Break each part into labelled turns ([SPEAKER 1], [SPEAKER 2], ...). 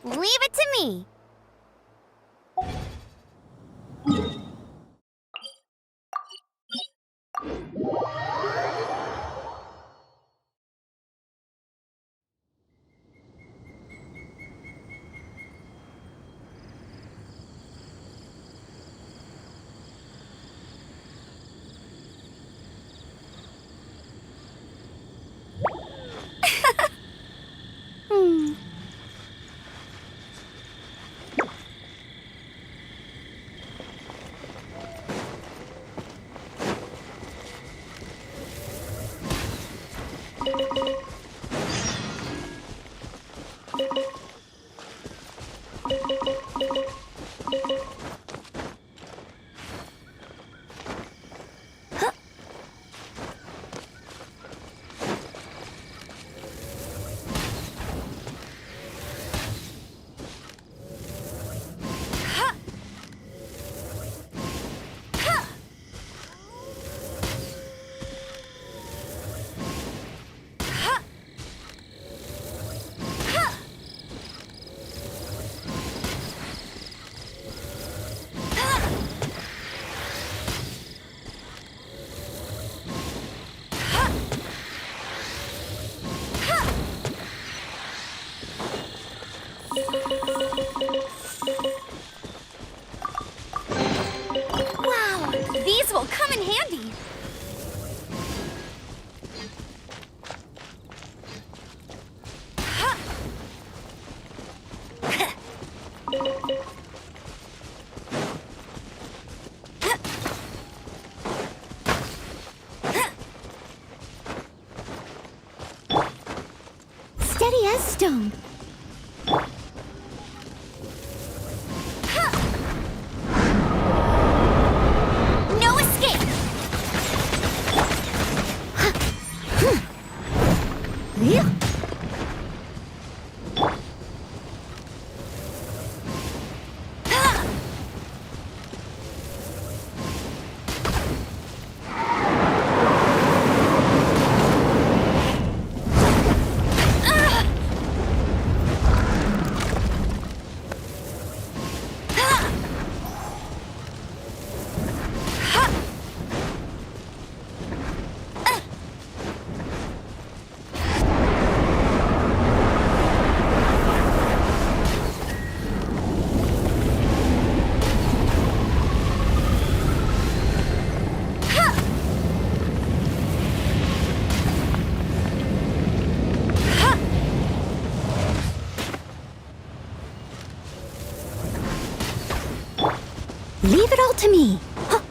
[SPEAKER 1] Leave it to me. Hmm. Wow, these will come in handy. Steady as stone. No escape. Yeah. Leave it all to me. Huh?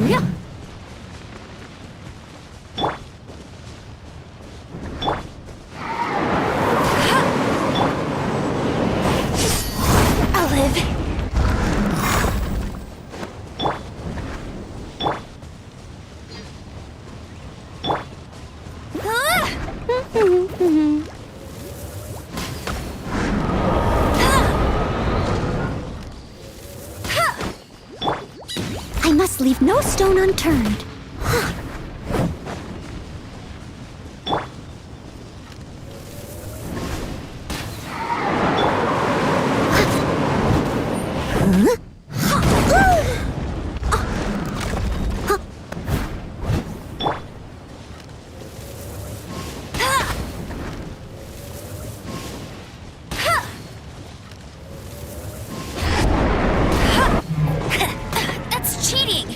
[SPEAKER 1] Yeah. I'll live. I must leave no stone unturned. That's cheating.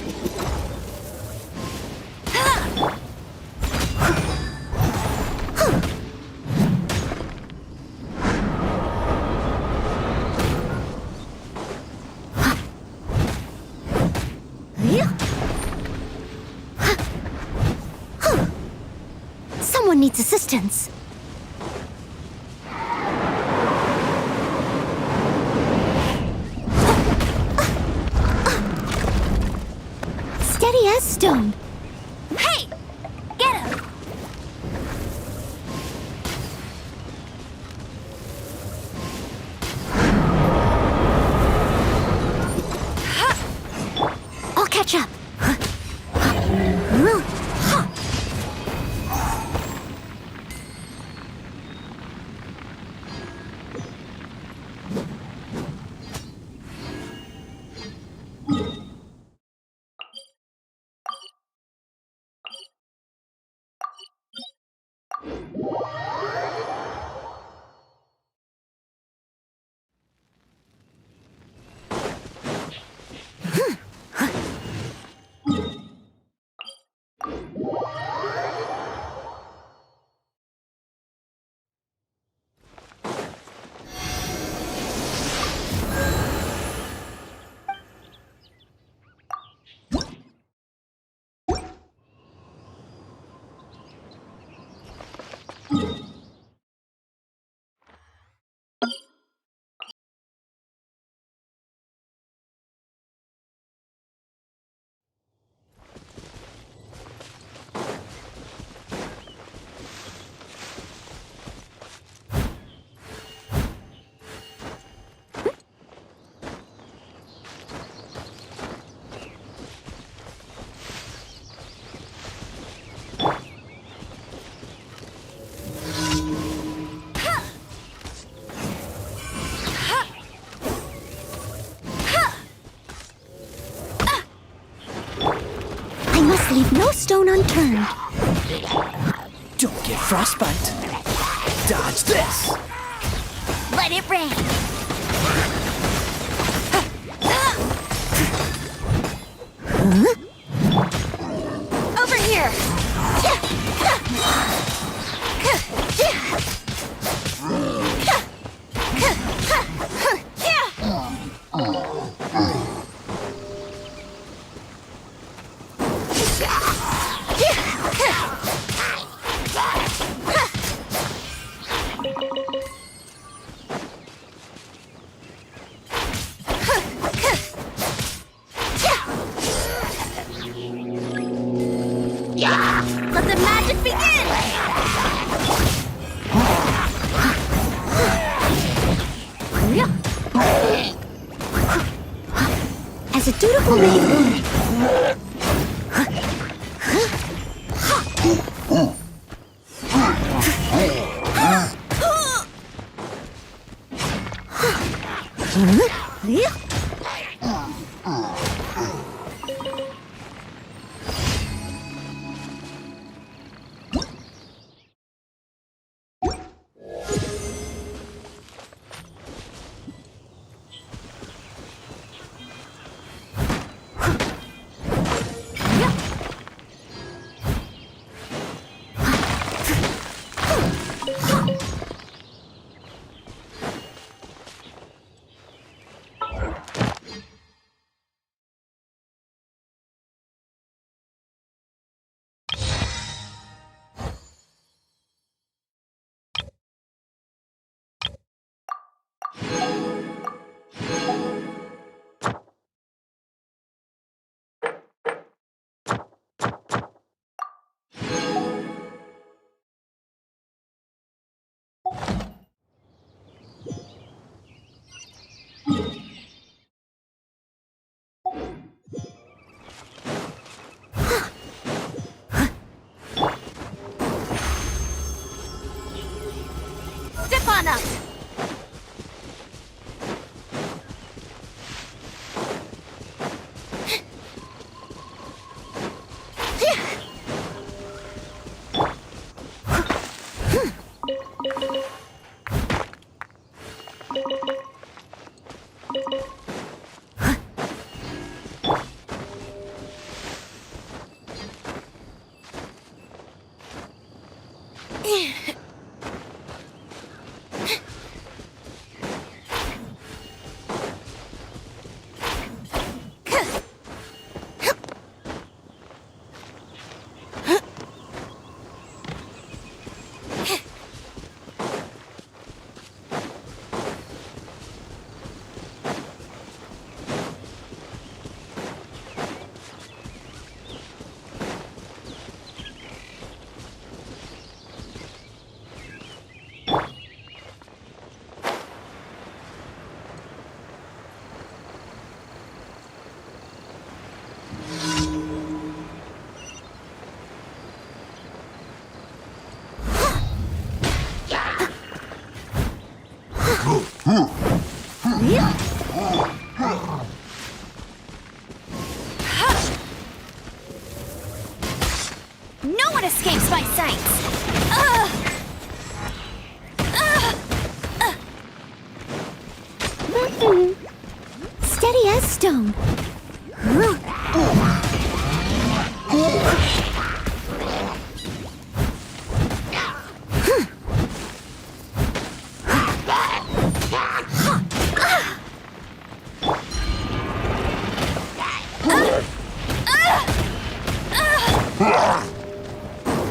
[SPEAKER 1] Someone needs assistance. Steady as stone. Hey! Get him! Ha! stone unturned.
[SPEAKER 2] Don't get frostbite. Dodge this.
[SPEAKER 1] Let it rain. Over here. Let the magic begin! As a dutiful maid, step on up! No one escapes my sights! Steady as stone.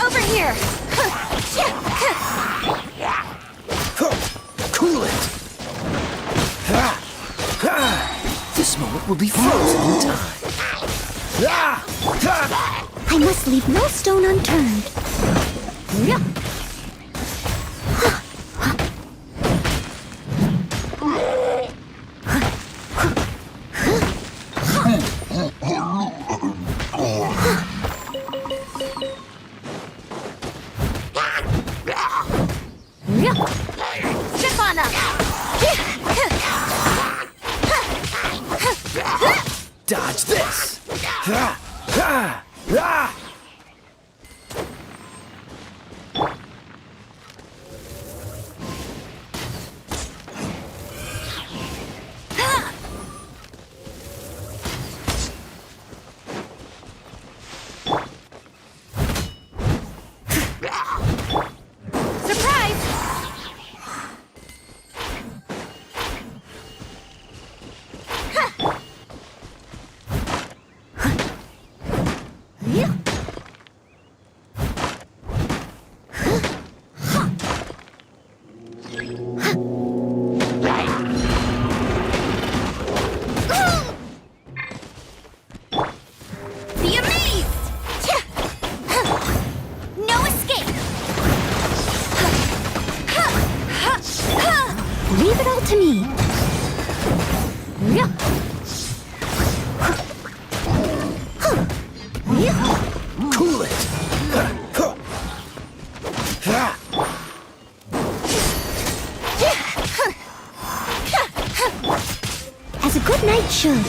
[SPEAKER 1] Over here!
[SPEAKER 2] Cool it! This moment will be frozen in time.
[SPEAKER 1] I must leave no stone unturned.
[SPEAKER 3] Step on up!
[SPEAKER 2] Dodge this!
[SPEAKER 1] to me.
[SPEAKER 2] Cool it.
[SPEAKER 1] As a good knight should.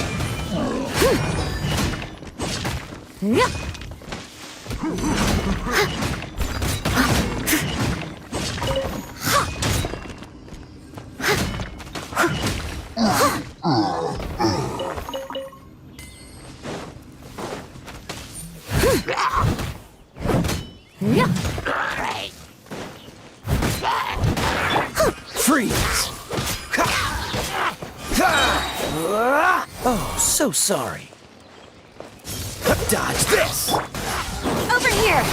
[SPEAKER 2] Freeze. Oh, so sorry. Dodge this.
[SPEAKER 3] Over here!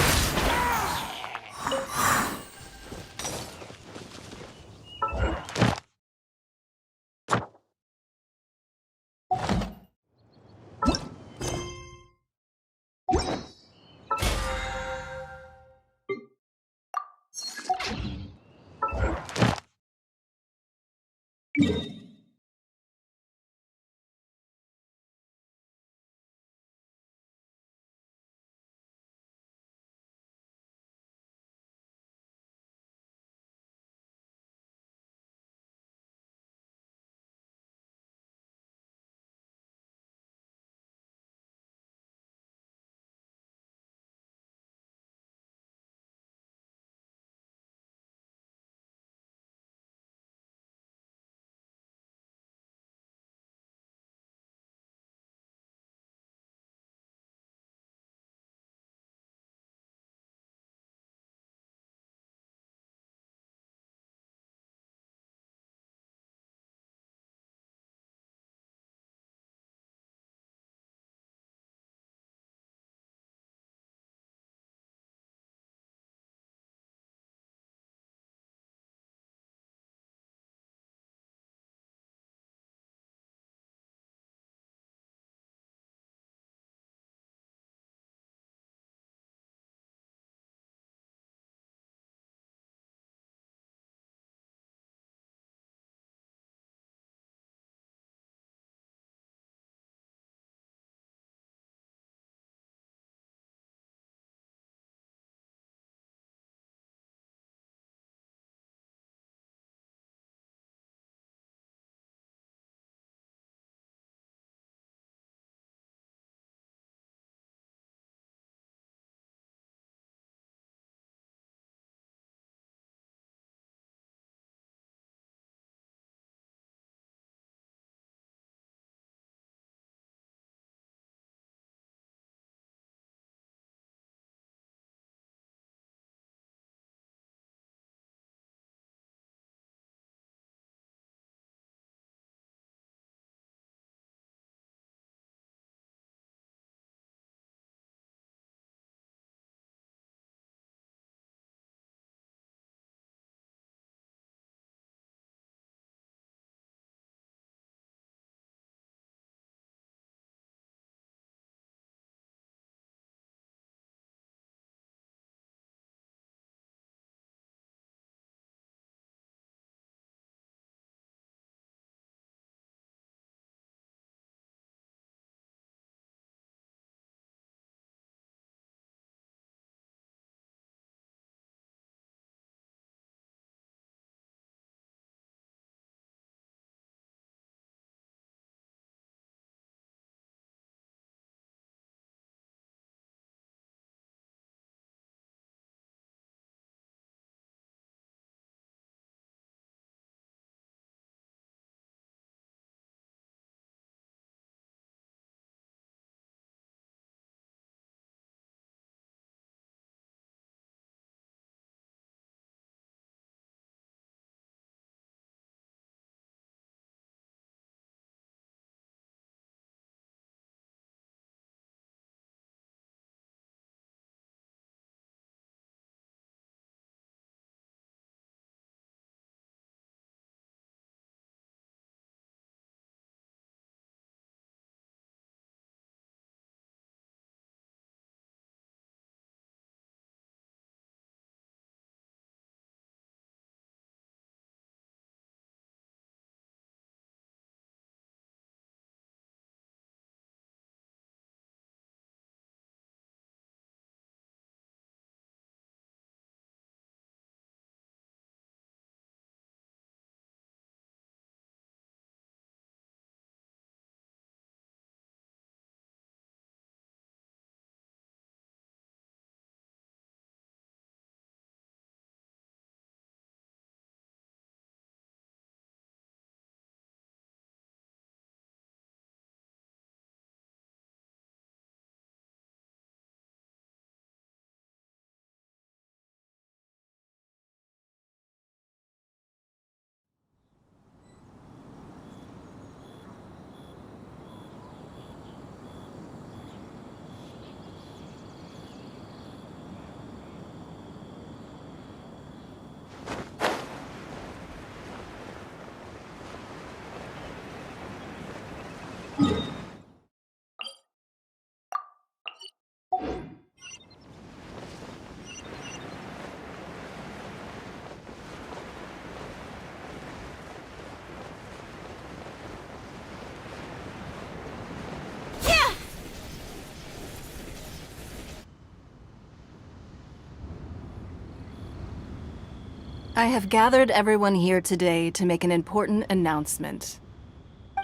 [SPEAKER 4] I have gathered everyone here today to make an important announcement.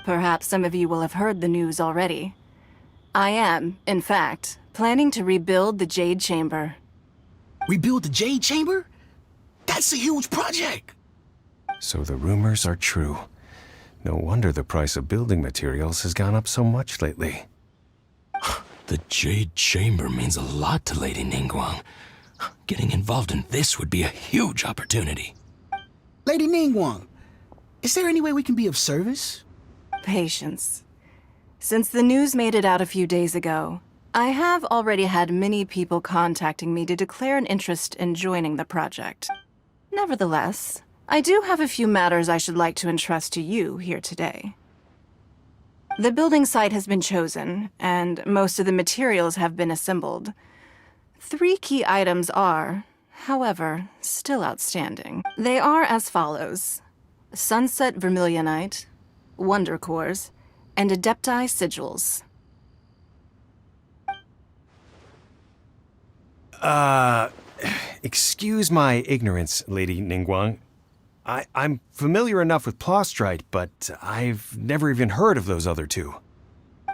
[SPEAKER 4] Perhaps some of you will have heard the news already. I am, in fact, planning to rebuild the Jade Chamber.
[SPEAKER 2] Rebuild the Jade Chamber? That's a huge project!
[SPEAKER 5] So the rumors are true. No wonder the price of building materials has gone up so much lately.
[SPEAKER 2] The Jade Chamber means a lot to Lady Ningguang. Getting involved in this would be a huge opportunity.
[SPEAKER 6] Lady Ningguang, is there any way we can be of service?
[SPEAKER 4] Patience. Since the news made it out a few days ago, I have already had many people contacting me to declare an interest in joining the project. Nevertheless, I do have a few matters I should like to entrust to you here today. The building site has been chosen, and most of the materials have been assembled. 3 key items are, however, still outstanding. They are as follows: Sunset Vermilionite, Wonder Cores, and Adepti Sigils.
[SPEAKER 5] Excuse my ignorance, Lady Ningguang. I'm familiar enough with Plostrite, but I've never even heard of those other 2.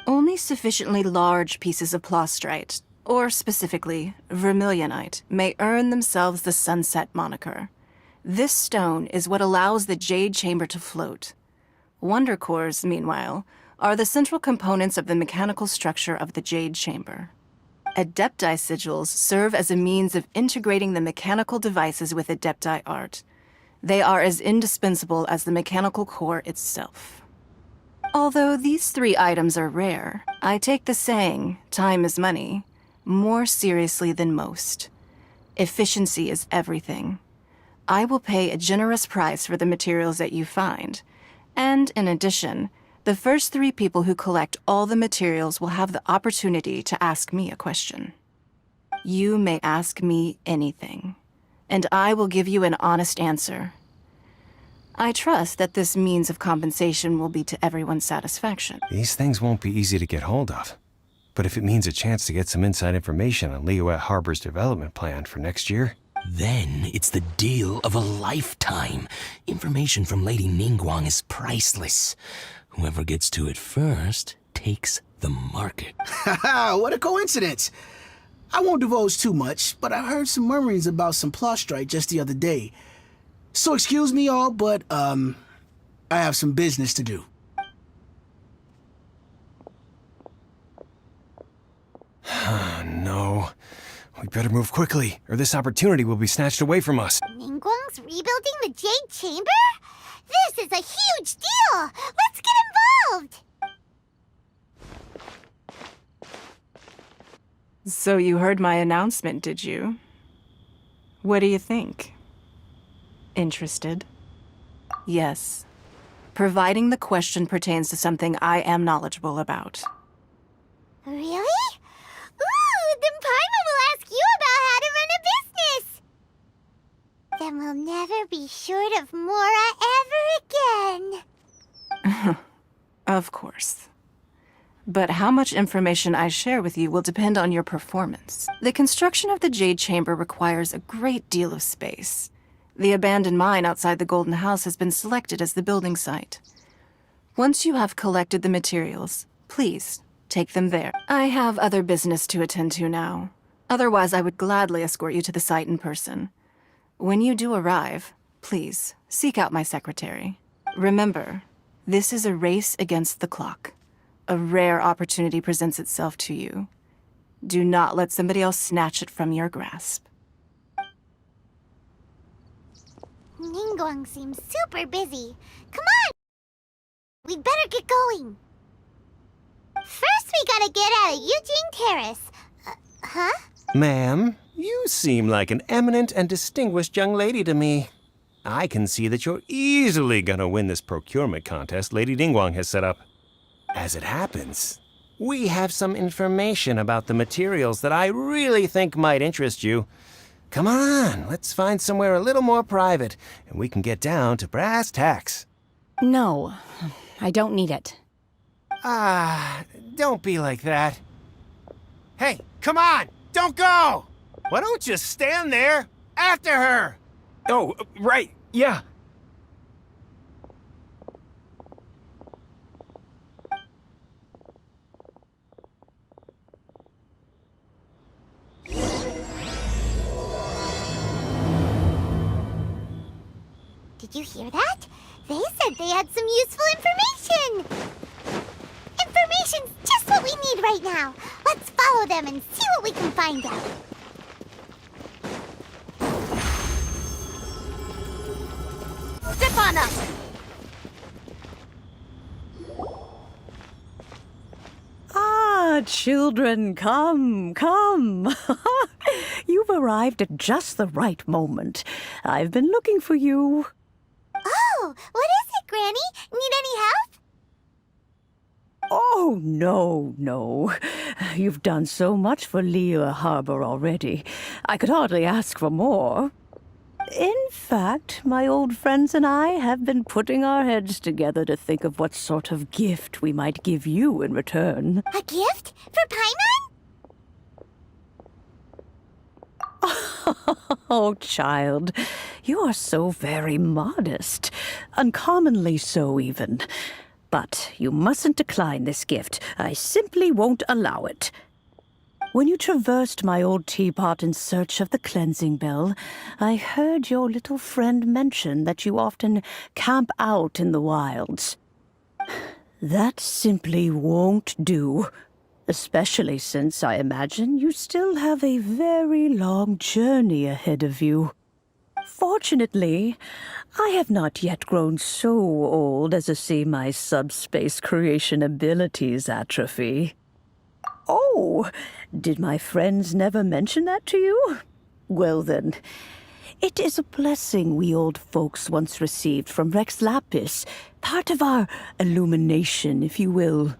[SPEAKER 4] Only sufficiently large pieces of Plostrite, or specifically Vermilionite, may earn themselves the Sunset moniker. This stone is what allows the Jade Chamber to float. Wonder Cores, meanwhile, are the central components of the mechanical structure of the Jade Chamber. Adepti Sigils serve as a means of integrating the mechanical devices with Adepti art. They are as indispensable as the mechanical core itself. Although these 3 items are rare, I take the saying, time is money, more seriously than most. Efficiency is everything. I will pay a generous price for the materials that you find, and in addition, the first 3 people who collect all the materials will have the opportunity to ask me a question. You may ask me anything, and I will give you an honest answer. I trust that this means of compensation will be to everyone's satisfaction.
[SPEAKER 5] These things won't be easy to get hold of. But if it means a chance to get some inside information on Liyue Harbor's development plan for next year...
[SPEAKER 2] Then it's the deal of a lifetime. Information from Lady Ningguang is priceless. Whoever gets to it first takes the market.
[SPEAKER 6] Haha, what a coincidence! I won't divulge too much, but I heard some murmurings about some Plostrite just the other day. So excuse me all, but, I have some business to do.
[SPEAKER 5] No. We better move quickly, or this opportunity will be snatched away from us.
[SPEAKER 1] Ningguang's rebuilding the Jade Chamber? This is a huge deal! Let's get involved!
[SPEAKER 4] So you heard my announcement, did you? What do you think? Interested? Yes. Providing the question pertains to something I am knowledgeable about.
[SPEAKER 1] Really? Ooh, then Paimon will ask you about how to run a business! Then we'll never be short of Mora ever again.
[SPEAKER 4] Of course. But how much information I share with you will depend on your performance. The construction of the Jade Chamber requires a great deal of space. The abandoned mine outside the Golden House has been selected as the building site. Once you have collected the materials, please take them there. I have other business to attend to now. Otherwise, I would gladly escort you to the site in person. When you do arrive, please seek out my secretary. Remember, this is a race against the clock. A rare opportunity presents itself to you. Do not let somebody else snatch it from your grasp.
[SPEAKER 1] Ningguang seems super busy. Come on! We'd better get going. First, we gotta get out of Eugene Terrace. Huh?
[SPEAKER 5] Ma'am, you seem like an eminent and distinguished young lady to me. I can see that you're easily gonna win this procurement contest Lady Ningguang has set up. As it happens, we have some information about the materials that I really think might interest you. Come on, let's find somewhere a little more private, and we can get down to brass tacks.
[SPEAKER 3] No, I don't need it.
[SPEAKER 5] Don't be like that. Hey, come on, don't go! Why don't you stand there after her? Oh, right, yeah.
[SPEAKER 1] Did you hear that? They said they had some useful information! Information's just what we need right now. Let's follow them and see what we can find out.
[SPEAKER 4] Step on up!
[SPEAKER 3] Ah, children, come, come. You've arrived at just the right moment. I've been looking for you.
[SPEAKER 1] Oh, what is it, Granny? Need any help?
[SPEAKER 3] Oh, no, no. You've done so much for Lea Harbor already. I could hardly ask for more. In fact, my old friends and I have been putting our heads together to think of what sort of gift we might give you in return.
[SPEAKER 1] A gift? For Paimon?
[SPEAKER 3] Oh, child, you are so very modest. Uncommonly so, even. But you mustn't decline this gift. I simply won't allow it. When you traversed my old teapot in search of the cleansing bell, I heard your little friend mention that you often camp out in the wilds. That simply won't do. Especially since I imagine you still have a very long journey ahead of you. Fortunately, I have not yet grown so old as to see my subspace creation abilities atrophy. Oh, did my friends never mention that to you? Well then, it is a blessing we old folks once received from Rex Lapis, part of our illumination, if you will.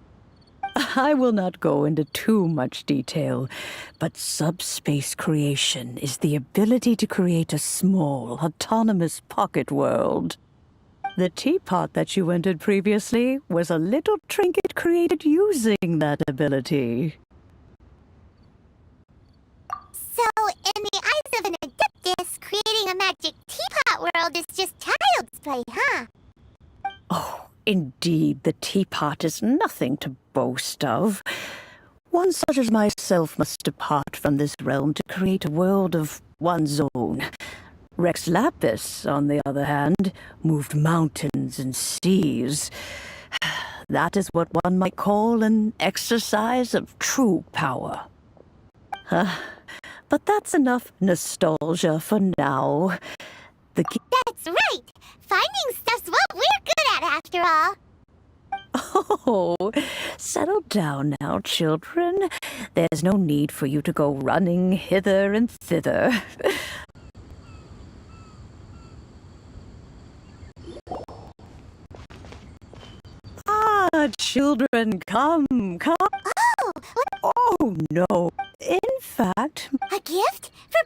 [SPEAKER 3] I will not go into too much detail, but subspace creation is the ability to create a small, autonomous pocket world. The teapot that you entered previously was a little trinket created using that ability.
[SPEAKER 1] So, in the eyes of an adeptus, creating a magic teapot world is just child's play, huh?
[SPEAKER 3] Oh, indeed, the teapot is nothing to boast of. One such as myself must depart from this realm to create a world of one's own. Rex Lapis, on the other hand, moved mountains and seas. That is what one might call an exercise of true power. But that's enough nostalgia for now.
[SPEAKER 1] That's right! Finding stuff's what we're good at, after all.
[SPEAKER 3] Oh, settle down now, children. There's no need for you to go running hither and thither. Ah, children, come, come.
[SPEAKER 1] Oh, what,
[SPEAKER 3] Oh, no. In fact,
[SPEAKER 1] a gift? For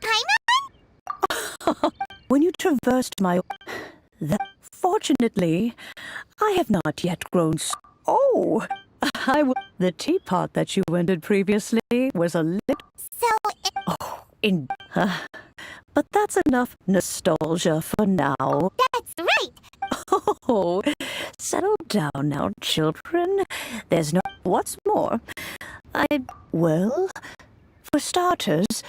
[SPEAKER 1] Paimon?
[SPEAKER 3] when you traversed my... Fortunately, I have not yet grown Oh, the teapot that you entered previously was a little...
[SPEAKER 1] So,
[SPEAKER 3] But that's enough nostalgia for now.
[SPEAKER 1] that's right!
[SPEAKER 3] Oh, settle down now, children. There's no... What's more, Well, for starters,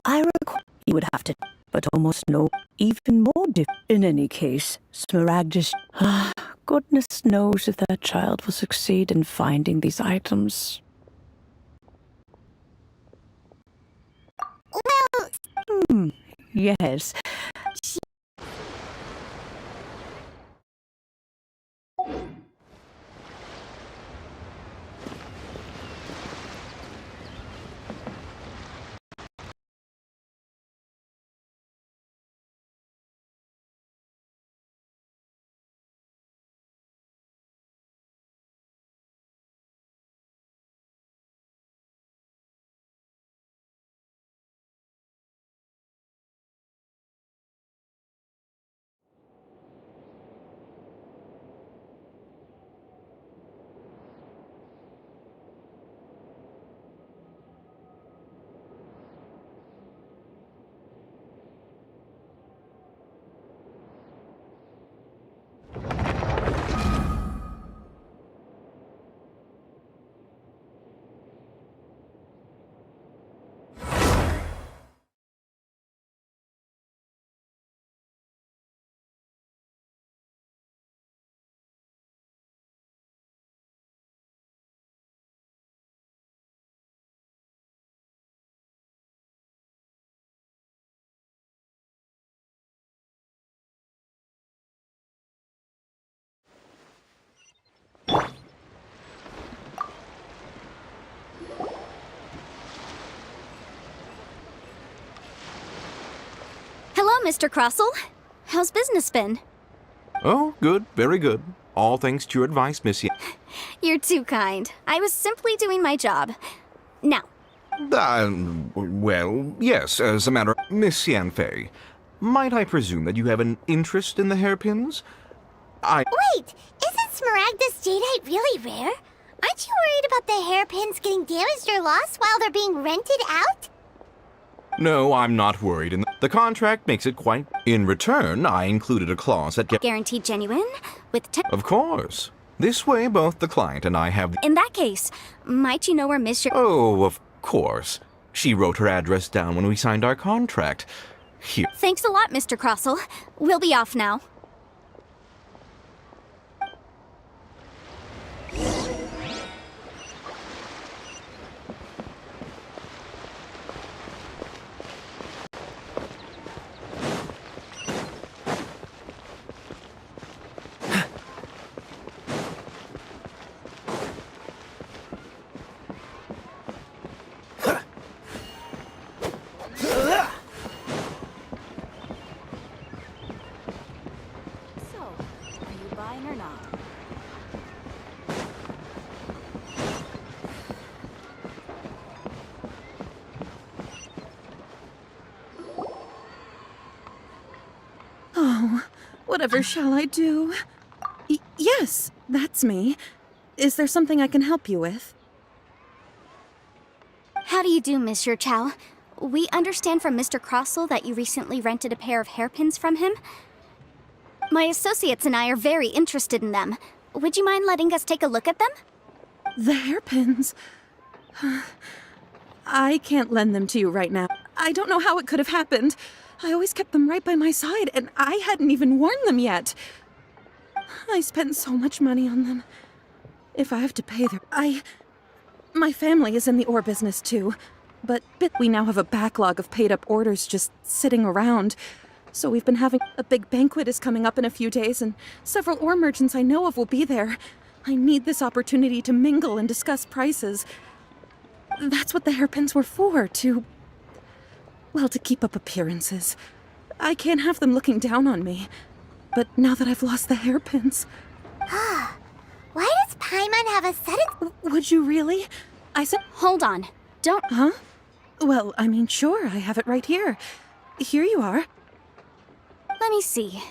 [SPEAKER 3] I recall you would have to... But almost no... Even more In any case, Smaragdus... Goodness knows if that child will succeed in finding these items.
[SPEAKER 1] Well,
[SPEAKER 3] Yes,
[SPEAKER 7] Mr. Crossell. How's business been?
[SPEAKER 8] Oh, good, very good. All thanks to your advice, Miss Yan.
[SPEAKER 7] You're too kind. I was simply doing my job. Now,
[SPEAKER 8] Well, yes, as a matter of... Miss Yanfei, might I presume that you have an interest in the hairpins?
[SPEAKER 1] Wait, isn't Smaragdus jadeite really rare? Aren't you worried about the hairpins getting damaged or lost while they're being rented out?
[SPEAKER 8] No, I'm not worried. And the contract makes it quite... In return, I included a clause that...
[SPEAKER 7] guaranteed genuine? With
[SPEAKER 8] Of course. This way, both the client and I have...
[SPEAKER 7] In that case, might you know where Miss...
[SPEAKER 8] Oh, of course. She wrote her address down when we signed our contract. Here.
[SPEAKER 7] Thanks a lot, Mr. Crossell. We'll be off now. So, are you buying or not?
[SPEAKER 9] Whatever shall I do? Yes, that's me. Is there something I can help you with?
[SPEAKER 7] How do you do, Monsieur Chow? We understand from Mr. Crossell that you recently rented a pair of hairpins from him. My associates and I are very interested in them. Would you mind letting us take a look at them?
[SPEAKER 9] The hairpins. I can't lend them to you right now. I don't know how it could have happened. I always kept them right by my side, and I hadn't even worn them yet. I spent so much money on them. If I have to pay them, My family is in the ore business too, but we now have a backlog of paid-up orders just sitting around. So we've been having... A big banquet is coming up in a few days, and several ore merchants I know of will be there. I need this opportunity to mingle and discuss prices. That's what the hairpins were for, to keep up appearances. I can't have them looking down on me. But now that I've lost the hairpins...
[SPEAKER 1] Why does Paimon have a sudden...
[SPEAKER 9] Would you really? I said...
[SPEAKER 7] Hold on. Don't...
[SPEAKER 9] Huh? Well, I mean, sure, I have it right here. Here you are.
[SPEAKER 7] Let me see.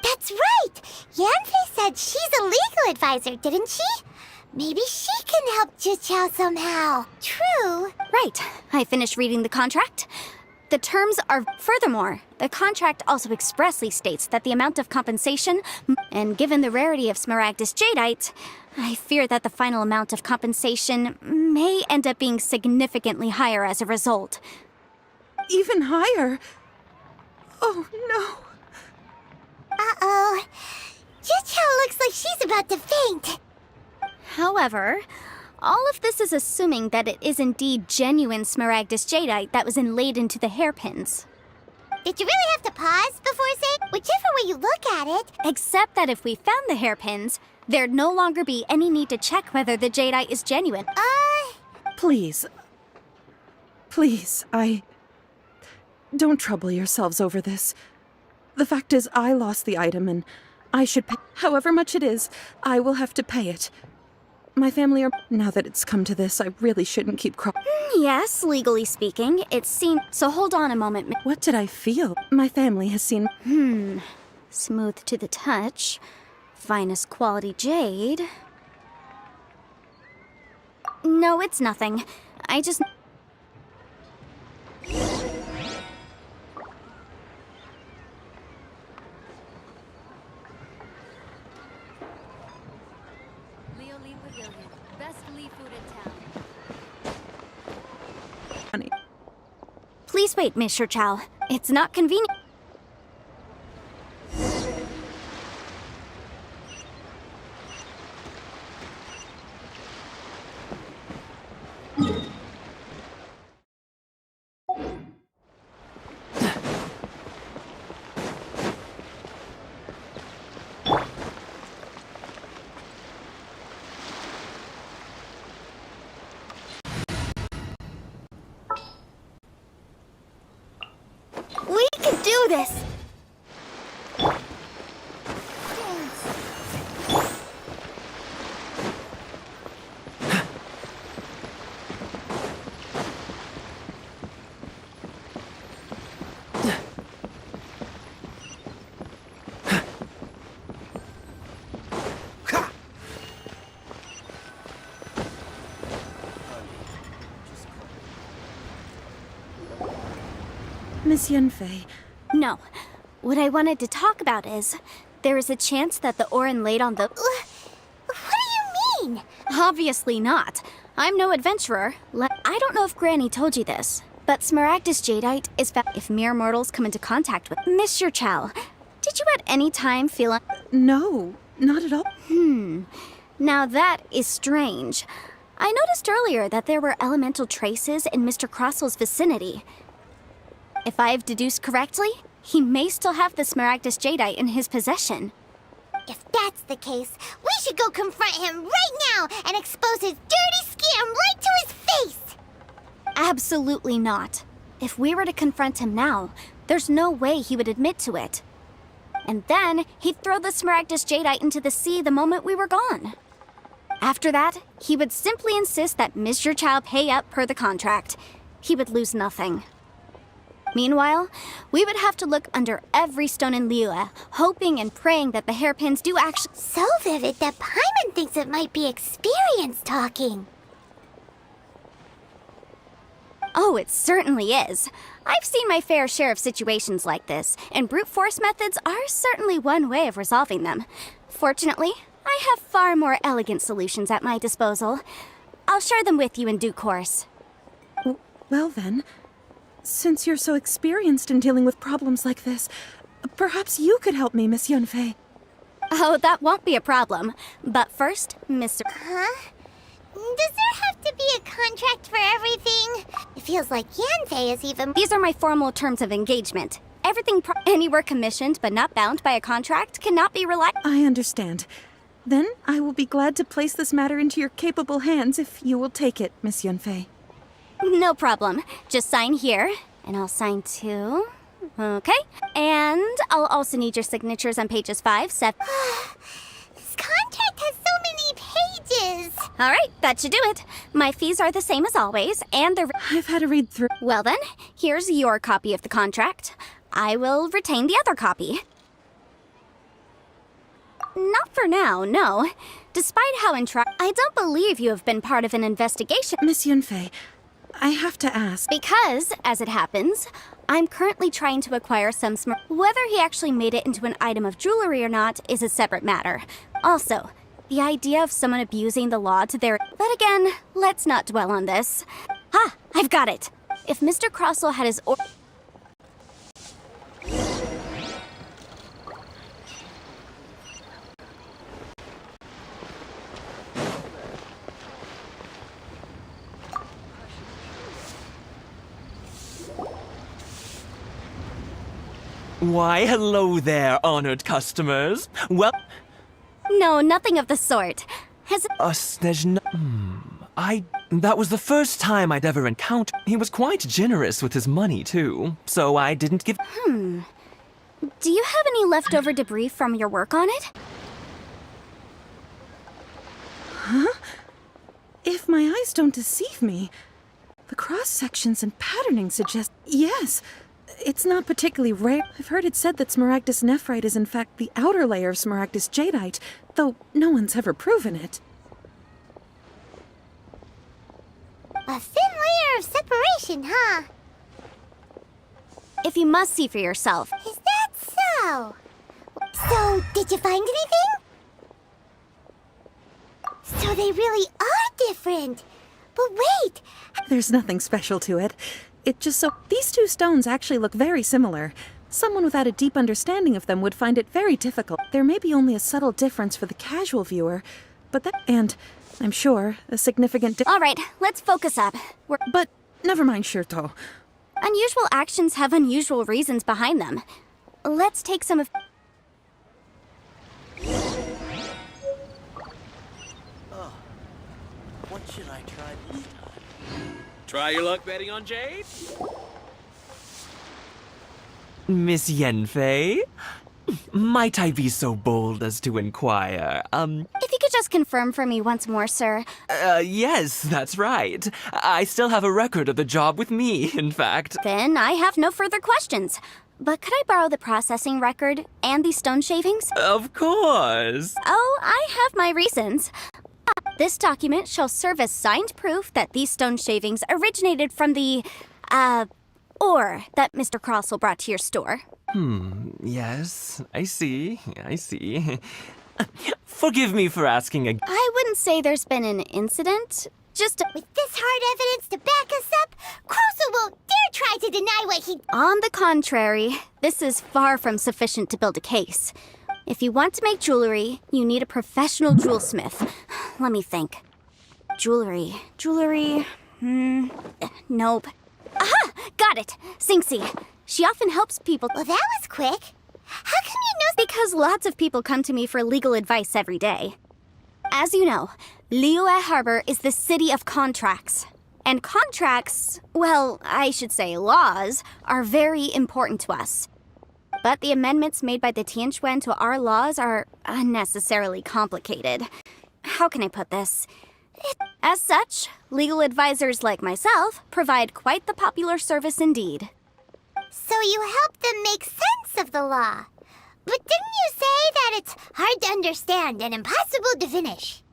[SPEAKER 1] That's right! Yanfei said she's a legal advisor, didn't she? Maybe she can help Jiqiao somehow. True.
[SPEAKER 7] Right. I finished reading the contract. The terms are... Furthermore, the contract also expressly states that the amount of compensation... And given the rarity of Smaragdus jadeite, I fear that the final amount of compensation may end up being significantly higher as a result.
[SPEAKER 9] Even higher? Oh, no.
[SPEAKER 1] Uh-oh. Jiqiao looks like she's about to faint.
[SPEAKER 7] However, all of this is assuming that it is indeed genuine Smaragdus jadeite that was inlaid into the hairpins.
[SPEAKER 1] Did you really have to pause before saying whichever way you look at it?
[SPEAKER 7] Except that if we found the hairpins, there'd no longer be any need to check whether the jadeite is genuine.
[SPEAKER 9] Please. Please, Don't trouble yourselves over this. The fact is, I lost the item and I should pay... However much it is, I will have to pay it. My family are... Now that it's come to this, I really shouldn't keep
[SPEAKER 7] Yes, legally speaking, it seems... So hold on a moment.
[SPEAKER 9] What did I feel? My family has seen...
[SPEAKER 7] Smooth to the touch. Finest quality jade. No, it's nothing. I just... Please wait, Mr. Chow. It's not convenient. do this!
[SPEAKER 9] Miss Yunfei,
[SPEAKER 7] No. What I wanted to talk about is, there is a chance that the Orin laid on the...
[SPEAKER 1] What do you mean?
[SPEAKER 7] Obviously not. I'm no adventurer. I don't know if Granny told you this, but Smaragdus jadeite is found if mere mortals come into contact with... Mr. Chow, did you at any time feel...
[SPEAKER 9] no, not at all.
[SPEAKER 7] Now that is strange. I noticed earlier that there were elemental traces in Mr. Crossel's vicinity. If I've deduced correctly, he may still have the Smaragdus jadeite in his possession.
[SPEAKER 1] If that's the case, we should go confront him right now and expose his dirty scam right to his face!
[SPEAKER 7] Absolutely not. If we were to confront him now, there's no way he would admit to it. And then he'd throw the Smaragdus jadeite into the sea the moment we were gone. After that, he would simply insist that Mr. Chow pay up per the contract. He would lose nothing. Meanwhile, we would have to look under every stone in Liyue, hoping and praying that the hairpins do actually...
[SPEAKER 1] So vivid that Paimon thinks it might be experience talking.
[SPEAKER 7] Oh, it certainly is. I've seen my fair share of situations like this, and brute force methods are certainly one way of resolving them. Fortunately, I have far more elegant solutions at my disposal. I'll share them with you in due course.
[SPEAKER 9] Well then, since you're so experienced in dealing with problems like this, perhaps you could help me, Miss Yunfei.
[SPEAKER 7] Oh, that won't be a problem. But first, Mr.
[SPEAKER 1] Huh? Does there have to be a contract for everything? It feels like Yanfei is even...
[SPEAKER 7] These are my formal terms of engagement. Everything anywhere commissioned but not bound by a contract cannot be relied...
[SPEAKER 9] I understand. Then I will be glad to place this matter into your capable hands if you will take it, Miss Yunfei.
[SPEAKER 7] No problem. Just sign here, and I'll sign too. Okay. And I'll also need your signatures on pages 5, 7...
[SPEAKER 1] This contract has so many pages!
[SPEAKER 7] All right, that should do it. My fees are the same as always, and they're...
[SPEAKER 9] I've had a read through.
[SPEAKER 7] Well then, here's your copy of the contract. I will retain the other copy. Not for now, no. Despite how I don't believe you have been part of an investigation.
[SPEAKER 9] Miss Yunfei, I have to ask.
[SPEAKER 7] Because, as it happens, I'm currently trying to acquire some Whether he actually made it into an item of jewelry or not is a separate matter. Also, the idea of someone abusing the law to their... But again, let's not dwell on this. Ah, I've got it. If Mr. Crossell had his...
[SPEAKER 10] Why, hello there, honored customers. Well...
[SPEAKER 7] No, nothing of the sort. Has...
[SPEAKER 10] Snezhn... That was the first time I'd ever encountered... He was quite generous with his money, too, so I didn't give...
[SPEAKER 7] Do you have any leftover debris from your work on it?
[SPEAKER 9] Huh? If my eyes don't deceive me, the cross-sections and patterning suggest... Yes, it's not particularly rare. I've heard it said that Smaragdus nephrite is in fact the outer layer of Smaragdus jadeite, though no one's ever proven it.
[SPEAKER 1] A thin layer of separation, huh?
[SPEAKER 7] If you must see for yourself.
[SPEAKER 1] Is that so? So, did you find anything? So they really are different. But wait!
[SPEAKER 9] There's nothing special to it. It just so... These two stones actually look very similar. Someone without a deep understanding of them would find it very difficult. There may be only a subtle difference for the casual viewer, but that... And, I'm sure, a significant...
[SPEAKER 7] All right, let's focus up.
[SPEAKER 9] But, never mind, Shirto.
[SPEAKER 7] Unusual actions have unusual reasons behind them. Let's take some of...
[SPEAKER 11] What should I try this time? Try your luck betting on Jade?
[SPEAKER 10] Miss Yenfei? Might I be so bold as to inquire,
[SPEAKER 7] If you could just confirm for me once more, sir.
[SPEAKER 10] yes, that's right. I still have a record of the job with me, in fact.
[SPEAKER 7] Then I have no further questions. But could I borrow the processing record and the stone shavings?
[SPEAKER 10] Of course.
[SPEAKER 7] Oh, I have my reasons. This document shall serve as signed proof that these stone shavings originated from the, ore that Mr. Crossell brought to your store.
[SPEAKER 10] Yes, I see. Forgive me for asking again.
[SPEAKER 7] I wouldn't say there's been an incident. Just
[SPEAKER 1] With this hard evidence to back us up, Crossell won't dare try to deny what he...
[SPEAKER 7] on the contrary, this is far from sufficient to build a case. If you want to make jewelry, you need a professional jewelsmith. Let me think. Jewelry. Nope. Aha! Got it! Xingxi. She often helps people.
[SPEAKER 1] Well, that was quick. How come you know...
[SPEAKER 7] Because lots of people come to me for legal advice every day. As you know, Liyue Harbor is the city of contracts. And contracts, well, I should say laws, are very important to us. But the amendments made by the Tianquan to our laws are unnecessarily complicated. How can I put this? As such, legal advisors like myself provide quite the popular service indeed.
[SPEAKER 1] So you help them make sense of the law. But didn't you say that it's hard to understand and impossible to finish?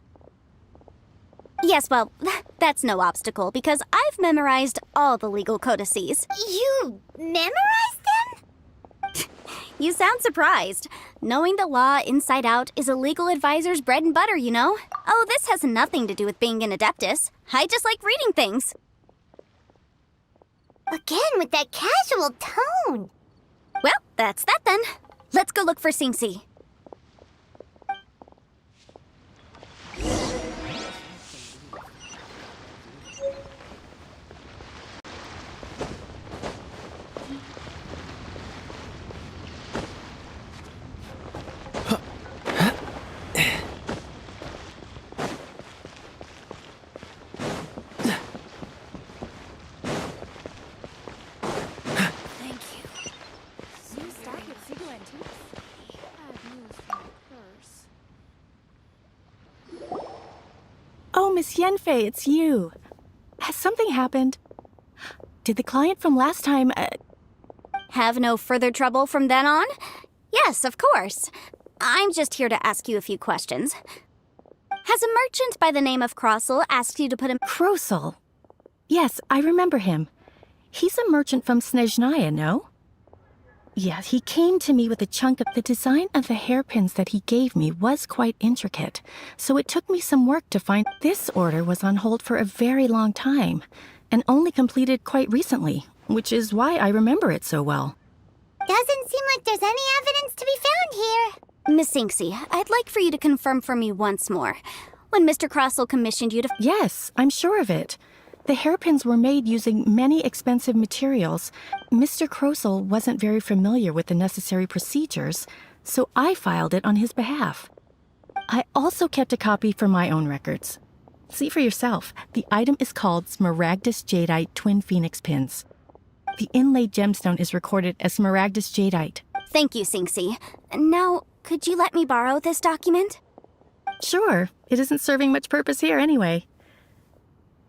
[SPEAKER 7] Yes, well, that's no obstacle because I've memorized all the legal codices.
[SPEAKER 1] You memorized them?
[SPEAKER 7] You sound surprised. Knowing the law inside out is a legal advisor's bread and butter, you know? Oh, this has nothing to do with being an adeptus. I just like reading things.
[SPEAKER 1] Again with that casual tone.
[SPEAKER 7] Well, that's that then. Let's go look for Xingxi.
[SPEAKER 11] Oh, Miss Yenfei, it's you. Has something happened? Did the client from last time,
[SPEAKER 7] Have no further trouble from then on? Yes, of course. I'm just here to ask you a few questions. Has a merchant by the name of Crossell asked you to put him...
[SPEAKER 11] Crossell? Yes, I remember him. He's a merchant from Snezhnaya, no? Yeah, he came to me with a chunk of... The design of the hairpins that he gave me was quite intricate, so it took me some work to find... This order was on hold for a very long time, and only completed quite recently, which is why I remember it so well.
[SPEAKER 1] Doesn't seem like there's any evidence to be found here.
[SPEAKER 7] Miss Xingxi, I'd like for you to confirm for me once more. When Mr. Crossell commissioned you to...
[SPEAKER 11] Yes, I'm sure of it. The hairpins were made using many expensive materials. Mr. Crossell wasn't very familiar with the necessary procedures, so I filed it on his behalf. I also kept a copy for my own records. See for yourself, the item is called Smaragdus Jadeite Twin Phoenix Pins. The inlaid gemstone is recorded as Smaragdus Jadeite.
[SPEAKER 7] Thank you, Xingxi. Now, could you let me borrow this document?
[SPEAKER 11] Sure, it isn't serving much purpose here anyway.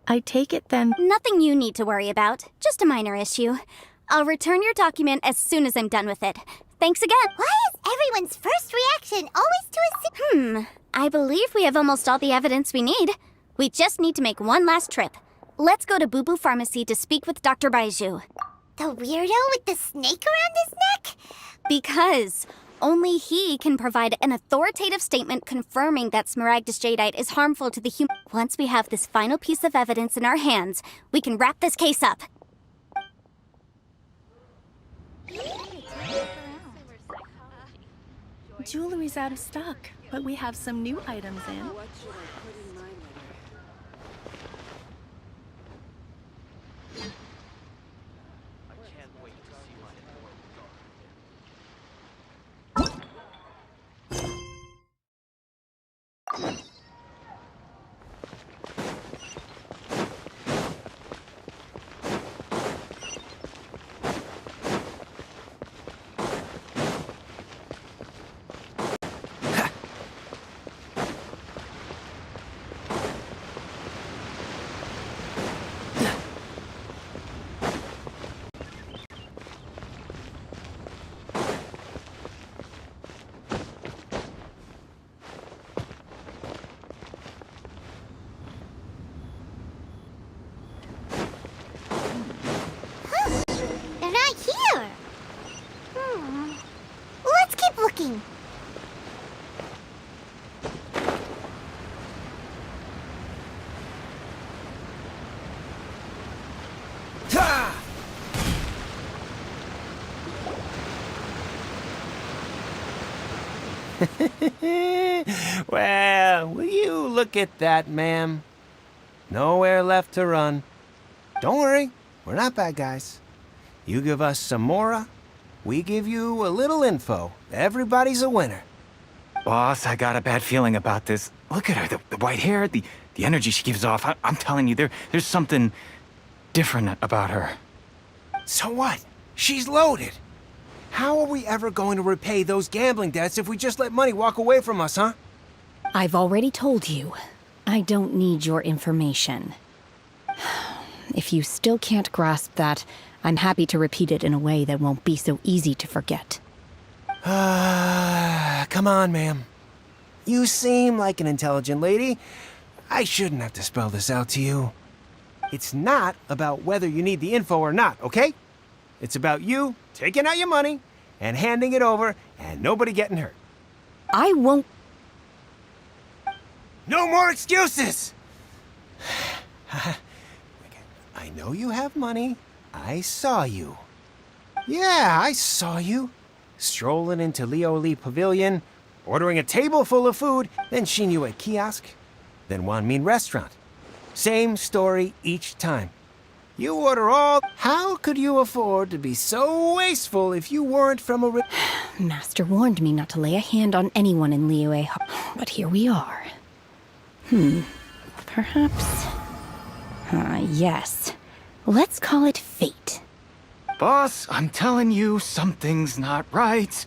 [SPEAKER 11] I take it then...
[SPEAKER 7] Nothing you need to worry about. Just a minor issue. I'll return your document as soon as I'm done with it. Thanks again.
[SPEAKER 1] Why is everyone's first reaction always to assume...
[SPEAKER 7] I believe we have almost all the evidence we need. We just need to make one last trip. Let's go to Boo Boo Pharmacy to speak with Dr. Baiju.
[SPEAKER 1] The weirdo with the snake around his neck?
[SPEAKER 7] Because only he can provide an authoritative statement confirming that Smaragdus Jadeite is harmful to the human... Once we have this final piece of evidence in our hands, we can wrap this case up.
[SPEAKER 11] Jewelry's out of stock, but we have some new items in.
[SPEAKER 1] working.
[SPEAKER 5] Well, will you look at that, ma'am? Nowhere left to run. Don't worry, we're not bad guys. You give us some mora, we give you a little info. Everybody's a winner.
[SPEAKER 12] Boss, I got a bad feeling about this. Look at her, the white hair, the energy she gives off. I'm telling you, there's something different about her.
[SPEAKER 5] So what? She's loaded. How are we ever going to repay those gambling debts if we just let money walk away from us, huh?
[SPEAKER 13] I've already told you. I don't need your information. If you still can't grasp that, I'm happy to repeat it in a way that won't be so easy to forget.
[SPEAKER 5] Come on, ma'am. You seem like an intelligent lady. I shouldn't have to spell this out to you. It's not about whether you need the info or not, okay? It's about you taking out your money and handing it over and nobody getting hurt.
[SPEAKER 13] I won't.
[SPEAKER 5] No more excuses! I know you have money. I saw you. Yeah, I saw you. Strolling into Leo Lee Pavilion, ordering a table full of food, then Shinue kiosk, then Wanmin restaurant. Same story each time. You order all. How could you afford to be so wasteful if you weren't from a
[SPEAKER 13] Master warned me not to lay a hand on anyone in Liyue, but here we are. Perhaps. Yes. Let's call it fate.
[SPEAKER 12] Boss, I'm telling you, something's not right.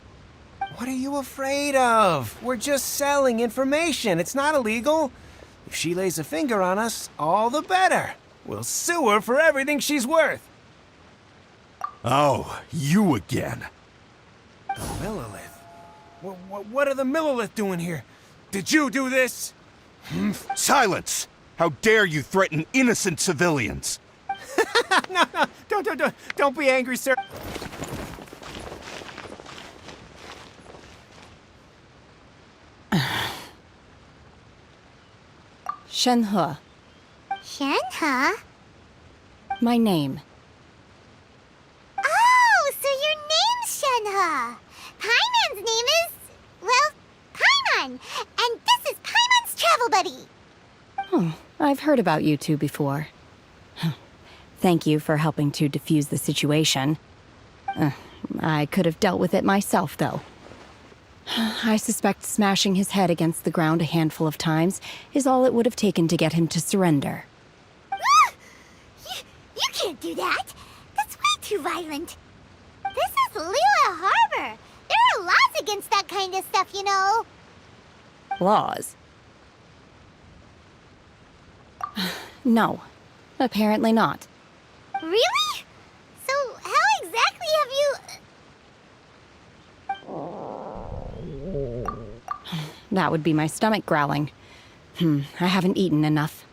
[SPEAKER 5] What are you afraid of? We're just selling information. It's not illegal. If she lays a finger on us, all the better. We'll sue her for everything she's worth.
[SPEAKER 14] Oh, you again.
[SPEAKER 5] The Millilith? What are the Millilith doing here? Did you do this?
[SPEAKER 14] Silence! How dare you threaten innocent civilians?
[SPEAKER 5] No, don't be angry, sir.
[SPEAKER 13] Shenhe.
[SPEAKER 1] Shenhe?
[SPEAKER 13] My name.
[SPEAKER 1] Oh, so your name's Shenhe. Paimon's name is, well, Paimon. And this is Paimon's travel buddy.
[SPEAKER 13] Oh, I've heard about you two before. Thank you for helping to defuse the situation. I could have dealt with it myself, though. I suspect smashing his head against the ground a handful of times is all it would have taken to get him to surrender.
[SPEAKER 1] You can't do that. That's way too violent. This is Liyue Harbor. There are laws against that kind of stuff, you know.
[SPEAKER 13] Laws? No, apparently not.
[SPEAKER 1] Really? So how exactly have you...
[SPEAKER 13] That would be my stomach growling. I haven't eaten enough.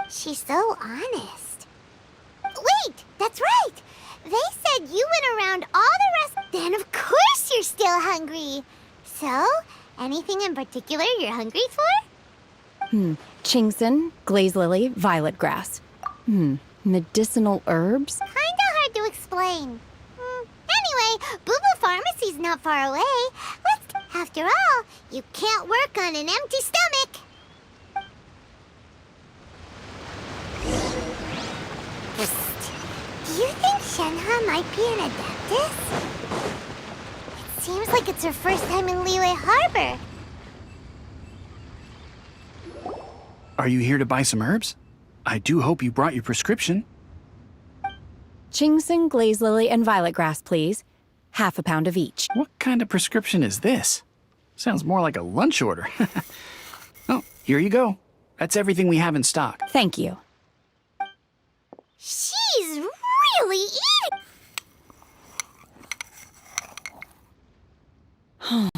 [SPEAKER 1] She's so honest. Wait, that's right. They said you went around all the rest. Then of course you're still hungry. So, anything in particular you're hungry for?
[SPEAKER 13] Chingson, glaze lily, violet grass. Medicinal herbs?
[SPEAKER 1] Kinda hard to explain. Anyway, Boo Pharmacy's not far away. After all, you can't work on an empty stomach. Do you think Shenhe might be an adeptus? It seems like it's her first time in Liyue Harbor.
[SPEAKER 15] Are you here to buy some herbs? I do hope you brought your prescription.
[SPEAKER 13] Chingson, glaze lily, and violet grass, please. Half a pound of each.
[SPEAKER 15] What kind of prescription is this? Sounds more like a lunch order. Oh, here you go. That's everything we have in stock.
[SPEAKER 13] Thank you.
[SPEAKER 1] She's really eating.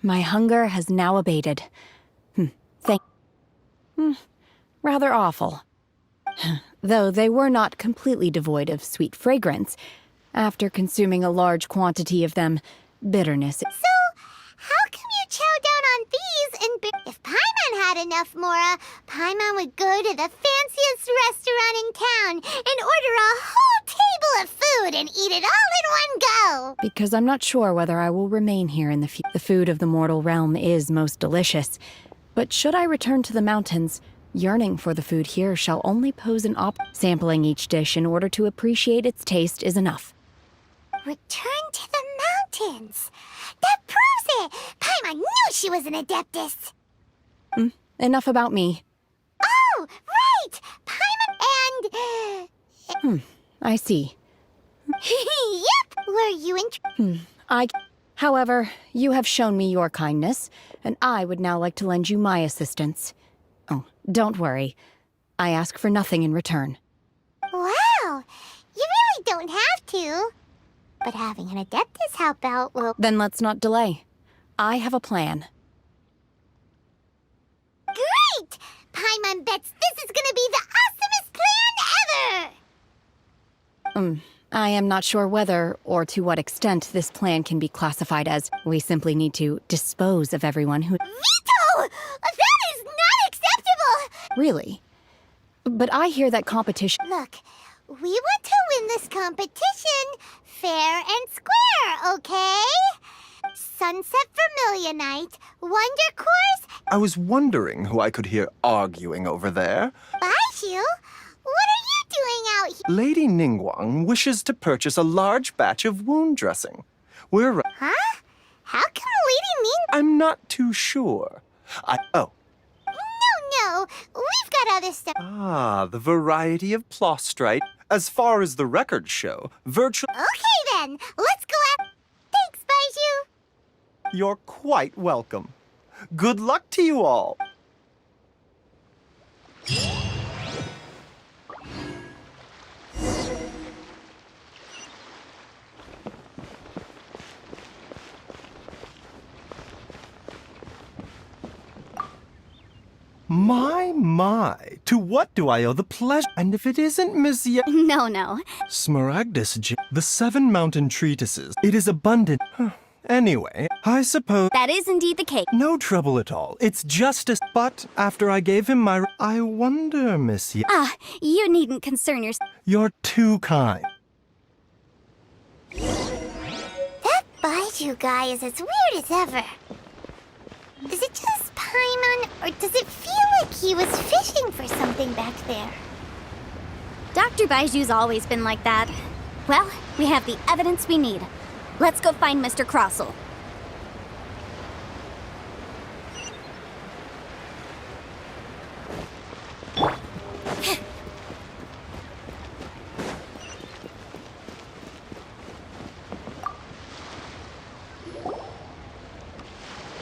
[SPEAKER 13] My hunger has now abated. Rather awful. Though they were not completely devoid of sweet fragrance. After consuming a large quantity of them, bitterness.
[SPEAKER 1] So, had enough, Mora, Paimon would go to the fanciest restaurant in town and order a whole table of food and eat it all in one go.
[SPEAKER 13] Because I'm not sure whether I will remain here in the food of the mortal realm is most delicious. But should I return to the mountains, yearning for the food here shall only pose an sampling each dish in order to appreciate its taste is enough.
[SPEAKER 1] Return to the mountains. That proves it. Paimon knew she was an Adeptus.
[SPEAKER 13] Enough about me.
[SPEAKER 1] Oh, right. Paimon and...
[SPEAKER 13] I see.
[SPEAKER 1] Yep. Were you
[SPEAKER 13] However, you have shown me your kindness, and I would now like to lend you my assistance. Oh, don't worry. I ask for nothing in return.
[SPEAKER 1] Wow. You really don't have to. But having an Adeptus help out will...
[SPEAKER 13] Then let's not delay. I have a plan.
[SPEAKER 1] Great! Paimon bets this is gonna be the awesomest plan ever!
[SPEAKER 13] I am not sure whether or to what extent this plan can be classified as we simply need to dispose of everyone who...
[SPEAKER 1] Veto! That is not acceptable!
[SPEAKER 13] Really? But I hear that competition...
[SPEAKER 1] Look, we want to win this competition fair and square, okay? Sunset Vermilionite, Wonder Course...
[SPEAKER 16] I was wondering who I could hear arguing over there.
[SPEAKER 1] Baiju? What are you doing out here?
[SPEAKER 16] Lady Ningguang wishes to purchase a large batch of wound dressing. We're...
[SPEAKER 1] Huh? How come Lady Ning...
[SPEAKER 16] I'm not too sure. Oh.
[SPEAKER 1] No, we've got other stuff.
[SPEAKER 16] Ah, the variety of plostrite. As far as the records show, virtual...
[SPEAKER 1] Okay then, let's go out. Thanks, Baiju.
[SPEAKER 16] You're quite welcome. Good luck to you all. My, to what do I owe the pleasure? And if it isn't Miss
[SPEAKER 7] No.
[SPEAKER 16] Smaragdus, the 7 mountain treatises. It is abundant. Anyway, I suppose...
[SPEAKER 7] That is indeed the case.
[SPEAKER 16] No trouble at all. It's just a... But after I gave him my... I wonder, Miss
[SPEAKER 7] You needn't concern yourself.
[SPEAKER 16] You're too kind.
[SPEAKER 1] That Baiju guy is as weird as ever. Is it just Paimon, or does it feel like he was fishing for something back there?
[SPEAKER 7] Dr. Baiju's always been like that. Well, we have the evidence we need. Let's go find Mr. Crossell.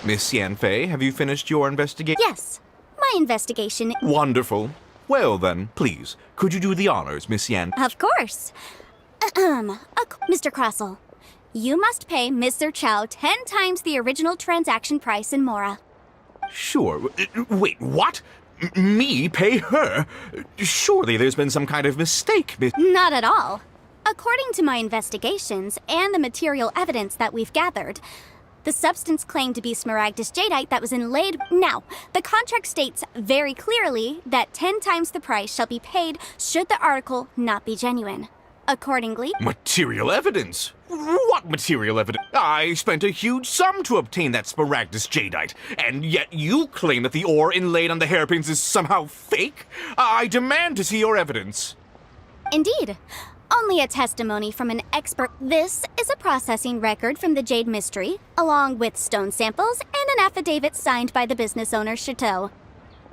[SPEAKER 8] Miss Yanfei, have you finished your investigation?
[SPEAKER 7] Yes, my investigation...
[SPEAKER 8] Wonderful. Well then, please, could you do the honors, Miss Yan?
[SPEAKER 7] Of course. Mr. Crossell, you must pay Mr. Chow 10 times the original transaction price in Mora.
[SPEAKER 8] Sure. Wait, what? Me pay her? Surely there's been some kind of mistake, Miss...
[SPEAKER 7] Not at all. According to my investigations and the material evidence that we've gathered, the substance claimed to be Smaragdus jadeite that was inlaid... Now, the contract states very clearly that 10 times the price shall be paid should the article not be genuine. Accordingly...
[SPEAKER 8] Material evidence? What material evidence? I spent a huge sum to obtain that Smaragdus jadeite, and yet you claim that the ore inlaid on the hairpins is somehow fake? I demand to see your evidence.
[SPEAKER 7] Indeed. Only a testimony from an expert. This is a processing record from the Jade Mystery, along with stone samples and an affidavit signed by the business owner, Chateau.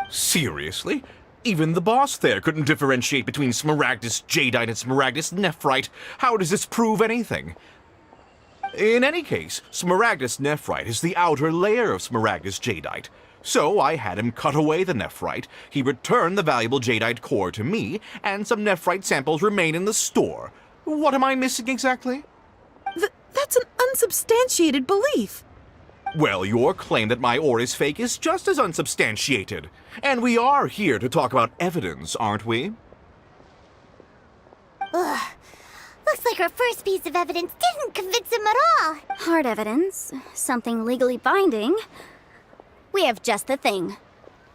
[SPEAKER 8] Seriously? Even the boss there couldn't differentiate between Smaragdus jadeite and Smaragdus nephrite. How does this prove anything? In any case, Smaragdus nephrite is the outer layer of Smaragdus jadeite. So I had him cut away the nephrite, he returned the valuable jadeite core to me, and some nephrite samples remain in the store. What am I missing exactly?
[SPEAKER 9] That's an unsubstantiated belief.
[SPEAKER 8] Well, your claim that my ore is fake is just as unsubstantiated. And we are here to talk about evidence, aren't we?
[SPEAKER 1] Ugh. Looks like our first piece of evidence didn't convince him at all.
[SPEAKER 7] Hard evidence, something legally binding. We have just the thing.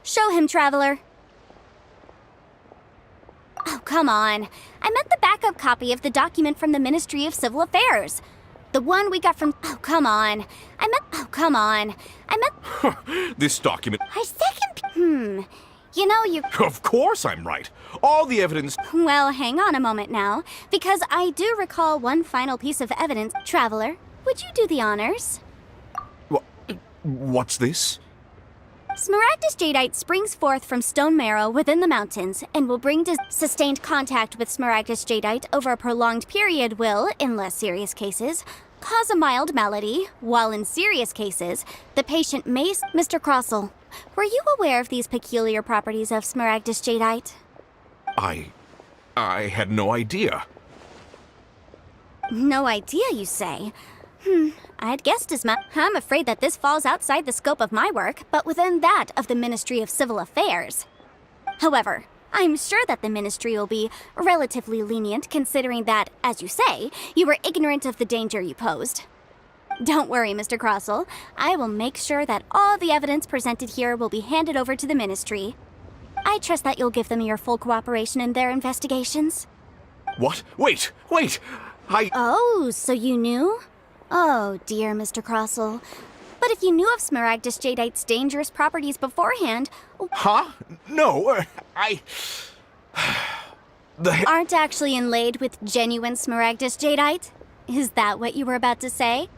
[SPEAKER 7] Show him, Traveler. Oh, come on. I meant the backup copy of the document from the Ministry of Civil Affairs. The one we got from... Oh, come on. I meant...
[SPEAKER 8] This document...
[SPEAKER 7] I second... You know, you...
[SPEAKER 8] Of course I'm right. All the evidence...
[SPEAKER 7] Well, hang on a moment now, because I do recall one final piece of evidence. Traveler, would you do the honors?
[SPEAKER 8] What's this?
[SPEAKER 7] Smaragdus jadeite springs forth from stone marrow within the mountains and will bring sustained contact with Smaragdus jadeite over a prolonged period will, in less serious cases, cause a mild malady, while in serious cases, the patient may... Mr. Crossell, were you aware of these peculiar properties of Smaragdus jadeite?
[SPEAKER 8] I had no idea.
[SPEAKER 7] No idea, you say? I'd guessed as much. I'm afraid that this falls outside the scope of my work, but within that of the Ministry of Civil Affairs. However, I'm sure that the Ministry will be relatively lenient considering that, as you say, you were ignorant of the danger you posed. Don't worry, Mr. Crossell. I will make sure that all the evidence presented here will be handed over to the Ministry. I trust that you'll give them your full cooperation in their investigations.
[SPEAKER 8] What? Wait!
[SPEAKER 7] Oh, so you knew? Oh, dear, Mr. Crossell. But if you knew of Smaragdus jadeite's dangerous properties beforehand...
[SPEAKER 8] Huh? No,
[SPEAKER 7] Aren't actually inlaid with genuine Smaragdus jadeite? Is that what you were about to say?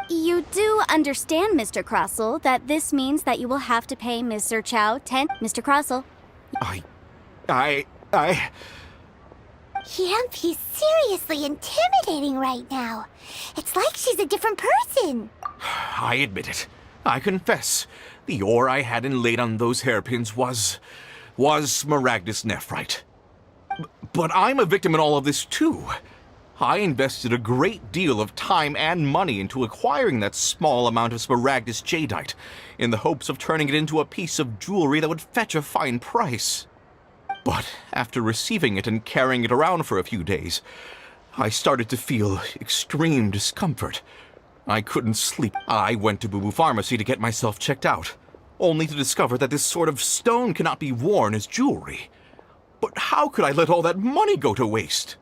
[SPEAKER 7] You do understand, Mr. Crossell, that this means that you will have to pay Mr. Chow 10... Mr. Crossell.
[SPEAKER 1] Yep, he's seriously intimidating right now. It's like she's a different person.
[SPEAKER 8] I admit it. I confess. The ore I had inlaid on those hairpins was Smaragdus nephrite. But I'm a victim in all of this too. I invested a great deal of time and money into acquiring that small amount of Smaragdus jadeite, in the hopes of turning it into a piece of jewelry that would fetch a fine price. But after receiving it and carrying it around for a few days, I started to feel extreme discomfort. I couldn't sleep. I went to Boo Boo Pharmacy to get myself checked out, only to discover that this sort of stone cannot be worn as jewelry. But how could I let all that money go to waste?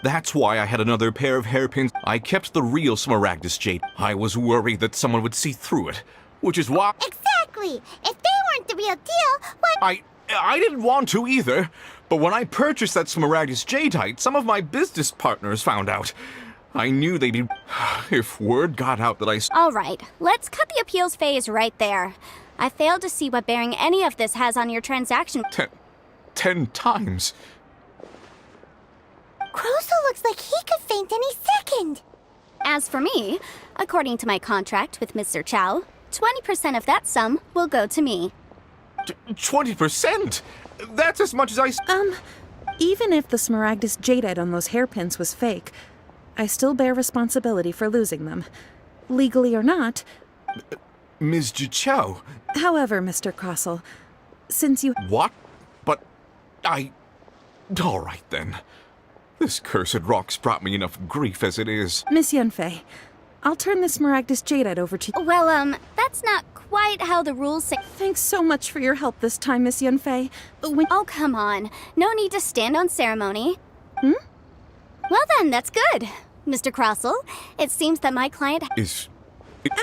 [SPEAKER 8] That's why I had another pair of hairpins. I kept the real Smaragdus jade. I was worried that someone would see through it, which is why...
[SPEAKER 1] Exactly! If they weren't the real deal, why...
[SPEAKER 8] I didn't want to either, but when I purchased that Smaragdus jadeite, some of my business partners found out. I knew they'd be... If word got out that I...
[SPEAKER 7] All right, let's cut the appeals phase right there. I failed to see what bearing any of this has on your transaction.
[SPEAKER 8] 10 times.
[SPEAKER 1] Crossell looks like he could faint any second.
[SPEAKER 7] As for me, according to my contract with Mr. Chow, 20% of that sum will go to me.
[SPEAKER 8] 20%? That's as much as I...
[SPEAKER 9] Even if the Smaragdus jadeite on those hairpins was fake, I still bear responsibility for losing them. Legally or not...
[SPEAKER 8] Ms. Jichao...
[SPEAKER 9] However, Mr. Crossell, since you...
[SPEAKER 8] What? But all right, then. This cursed rock's brought me enough grief as it is.
[SPEAKER 9] Miss Yunfei, I'll turn this Smaragdus jadeite over to you.
[SPEAKER 7] Well, that's not quite how the rules say...
[SPEAKER 9] Thanks so much for your help this time, Miss Yunfei.
[SPEAKER 7] Oh, come on. No need to stand on ceremony. Well then, that's good. Mr. Crossell, it seems that my client...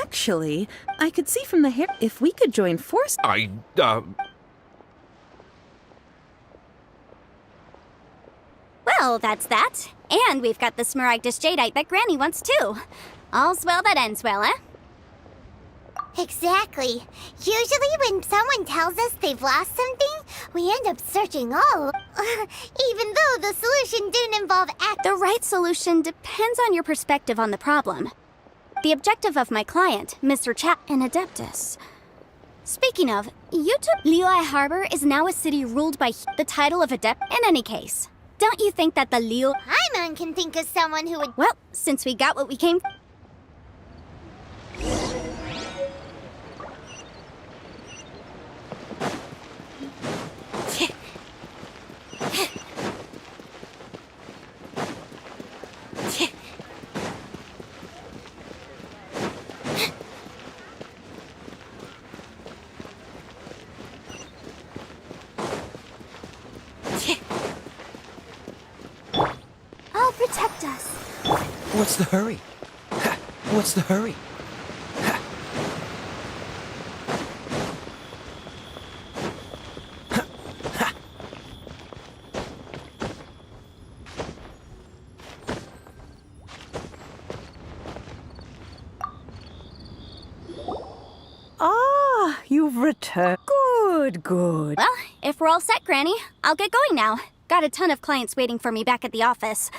[SPEAKER 9] Actually, I could see from the hair... If we could join forces...
[SPEAKER 7] Well, that's that. And we've got the Smaragdus jadeite that Granny wants too. All's well that ends well, eh?
[SPEAKER 1] Exactly. Usually when someone tells us they've lost something, we end up searching all... even though the solution didn't involve
[SPEAKER 7] The right solution depends on your perspective on the problem. The objective of my client, Mr. Chat, an Adeptus. Speaking of, Liyue Harbor is now a city ruled by the title of Adept. In any case, don't you think that the Liyue...
[SPEAKER 1] Paimon can think of someone who would...
[SPEAKER 7] Well, since we got what we came...
[SPEAKER 2] What's the hurry? Ha! What's the hurry? Ha! Ha! Ha!
[SPEAKER 3] Ah, you've returned. Good, good.
[SPEAKER 7] Well, if we're all set, Granny, I'll get going now. Got a ton of clients waiting for me back at the office.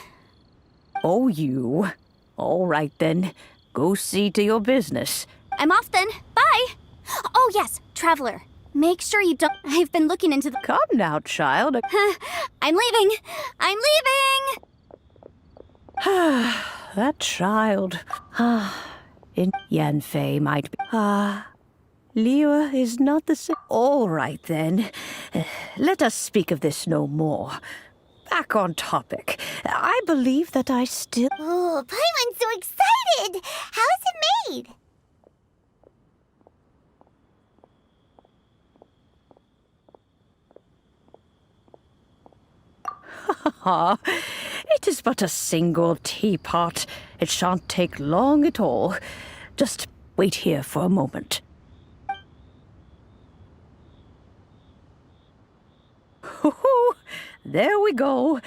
[SPEAKER 3] Oh, you. All right, then. Go see to your business.
[SPEAKER 7] I'm off then. Bye. Oh, yes, Traveler. Make sure you don't... I've been looking into the...
[SPEAKER 3] Come now, child.
[SPEAKER 7] I'm leaving. I'm leaving!
[SPEAKER 3] That child. In Yanfei might be. Liu is not the same. All right, then. Let us speak of this no more. Back on topic. I believe that I still...
[SPEAKER 1] Oh, Paimon's so excited! How is it made?
[SPEAKER 3] It is but a single teapot. It shan't take long at all. Just wait here for a moment. There we go.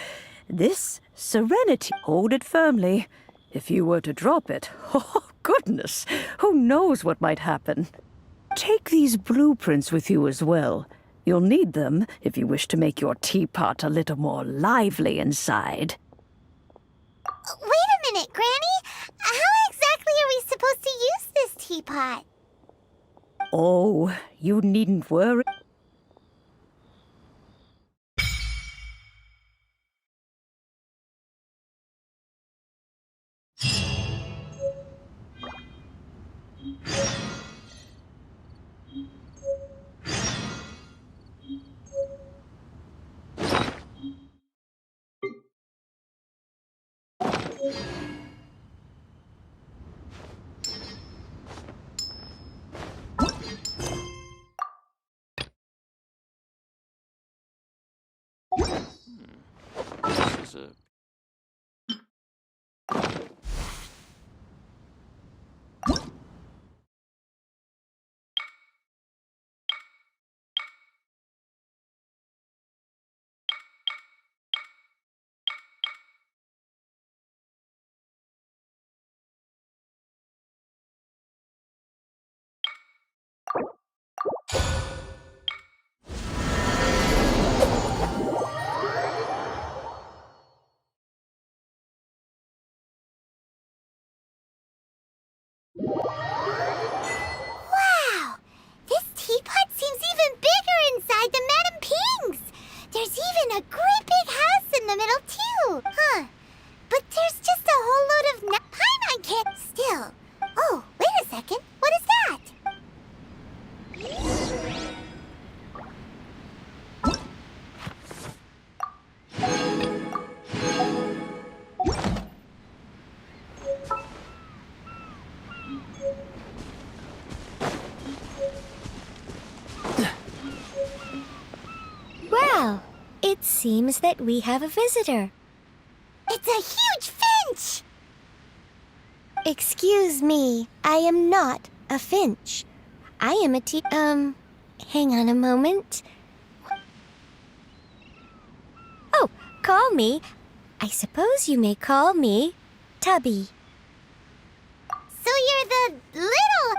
[SPEAKER 3] This serenity. Hold it firmly. If you were to drop it, oh goodness, who knows what might happen. Take these blueprints with you as well. You'll need them if you wish to make your teapot a little more lively inside.
[SPEAKER 1] Wait a minute, Granny! How exactly are we supposed to use this teapot?
[SPEAKER 3] Oh, you needn't worry.
[SPEAKER 10] This is a...
[SPEAKER 1] Wow! This teapot seems even bigger inside than Madame Ping's! There's even a great big house in the middle, too! Huh. But there's just a whole load of Paimon can't still. Oh, wait a second. What is that?
[SPEAKER 17] Well, it seems that we have a visitor.
[SPEAKER 1] It's a huge finch!
[SPEAKER 17] Excuse me, I am not a finch. I am a hang on a moment. Oh, call me. I suppose you may call me Tubby.
[SPEAKER 1] So you're the little...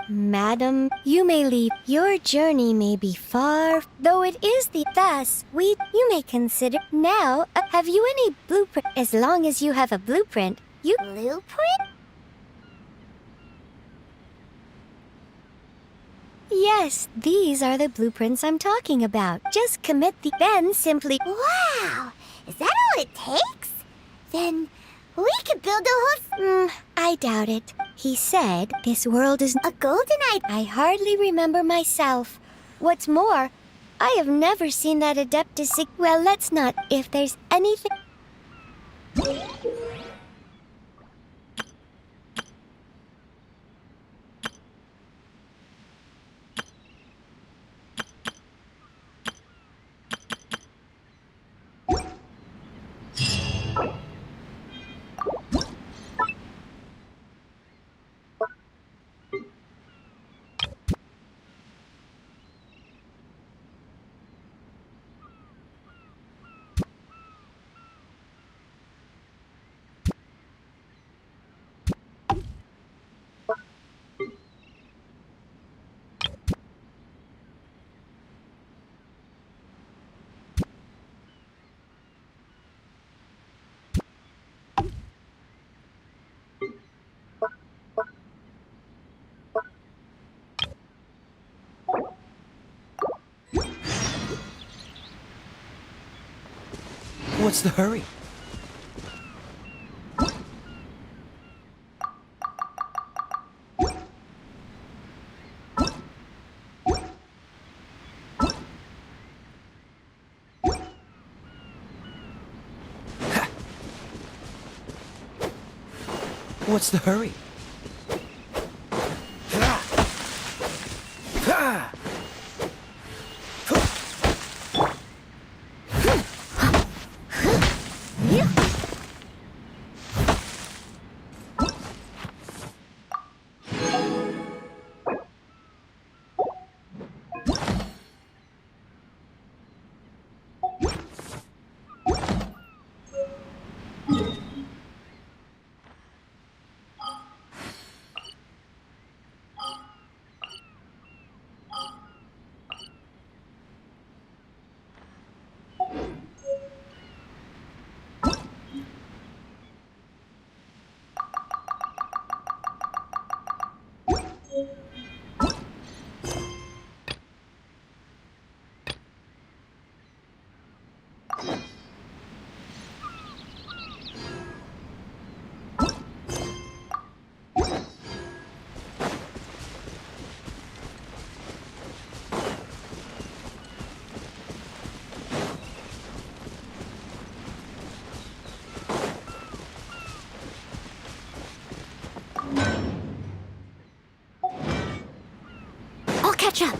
[SPEAKER 17] Madam, you may leave. Your journey may be far, though it is thus, you may consider. Now, have you any blueprint? As long as you have a blueprint, you...
[SPEAKER 1] Blueprint?
[SPEAKER 17] Yes, these are the blueprints I'm talking about. Just commit then simply...
[SPEAKER 1] Wow! Is that all it takes? Then we could build a whole...
[SPEAKER 17] I doubt it. He said this world is a goldenite. I hardly remember myself. What's more, I have never seen that Adeptus... Well, let's not. If there's anything...
[SPEAKER 10] What's the hurry? What's the hurry?
[SPEAKER 1] I'll catch up.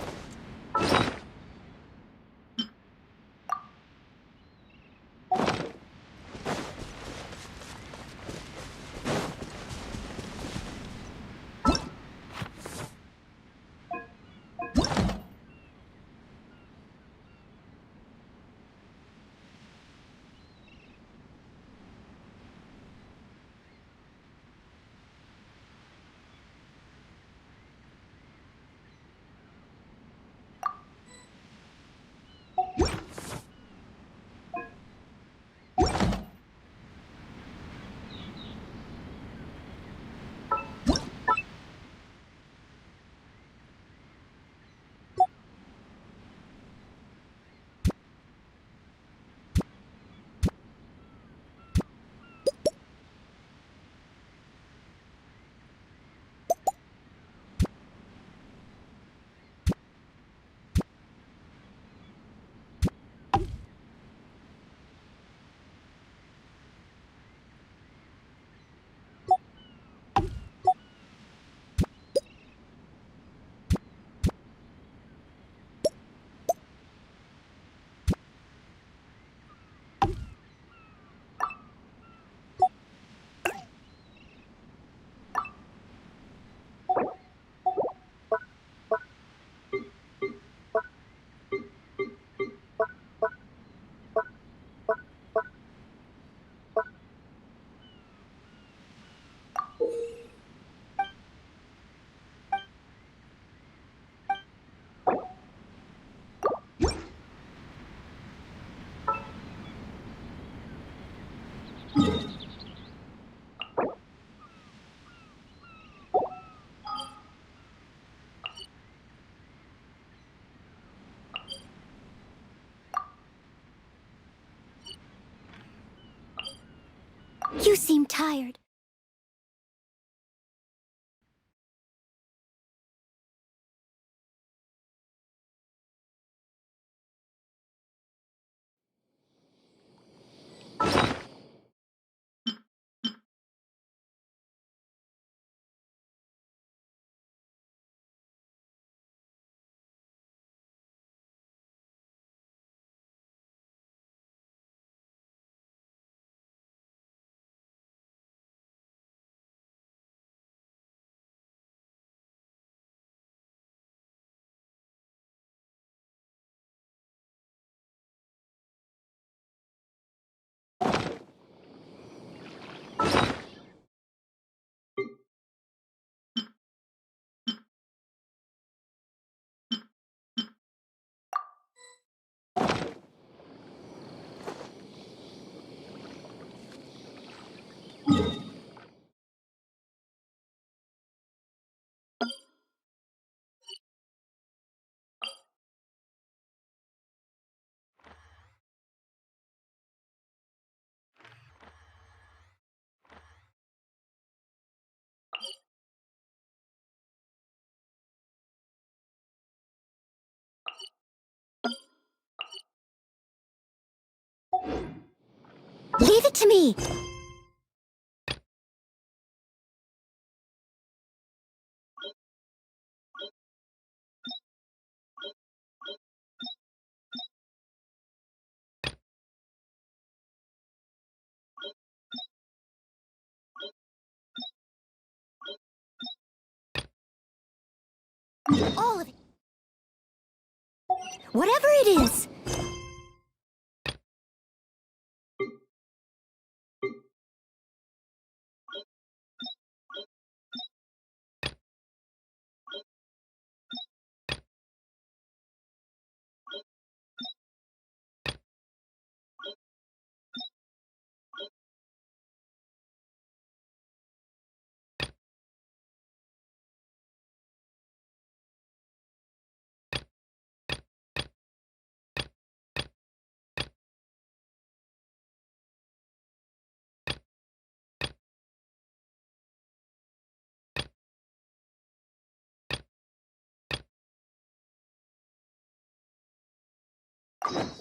[SPEAKER 1] You seem tired.
[SPEAKER 17] Leave it to me!
[SPEAKER 1] All of it.
[SPEAKER 17] Whatever it is!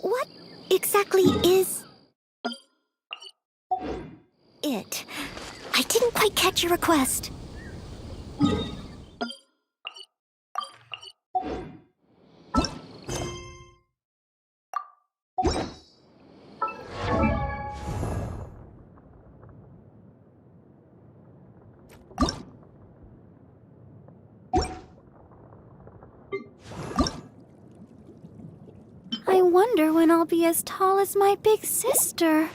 [SPEAKER 17] What exactly is it? I didn't quite catch your request.
[SPEAKER 7] I wonder when I'll be as tall as my big sister.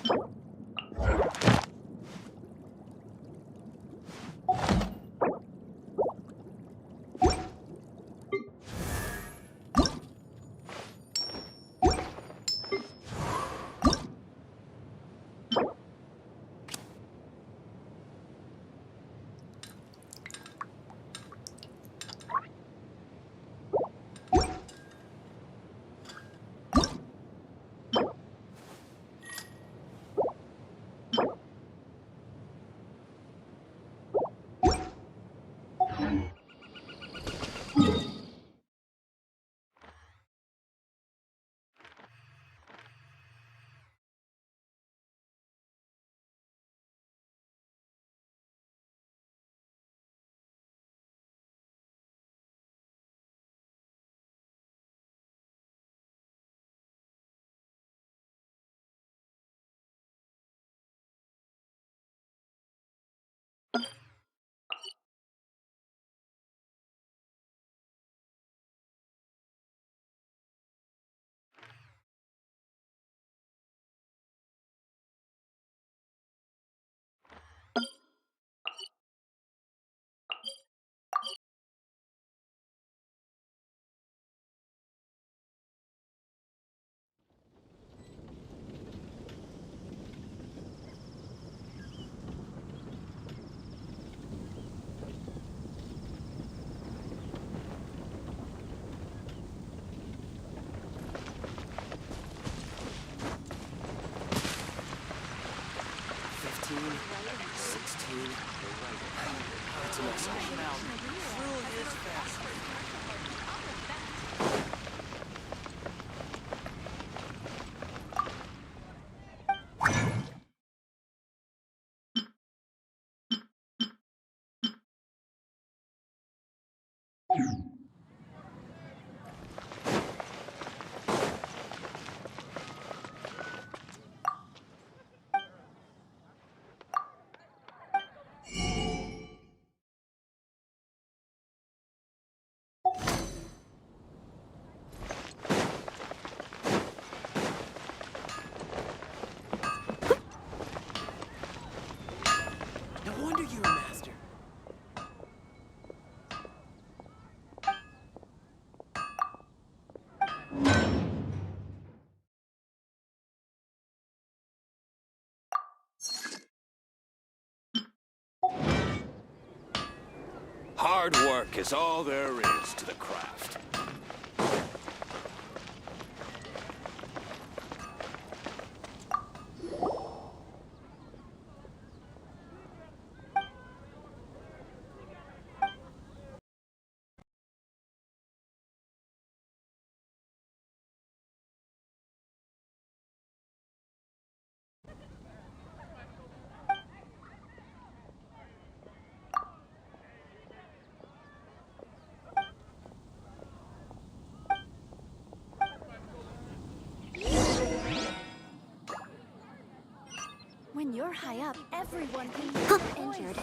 [SPEAKER 18] Hard work is all there is to the craft.
[SPEAKER 7] you're high up, everyone can be injured.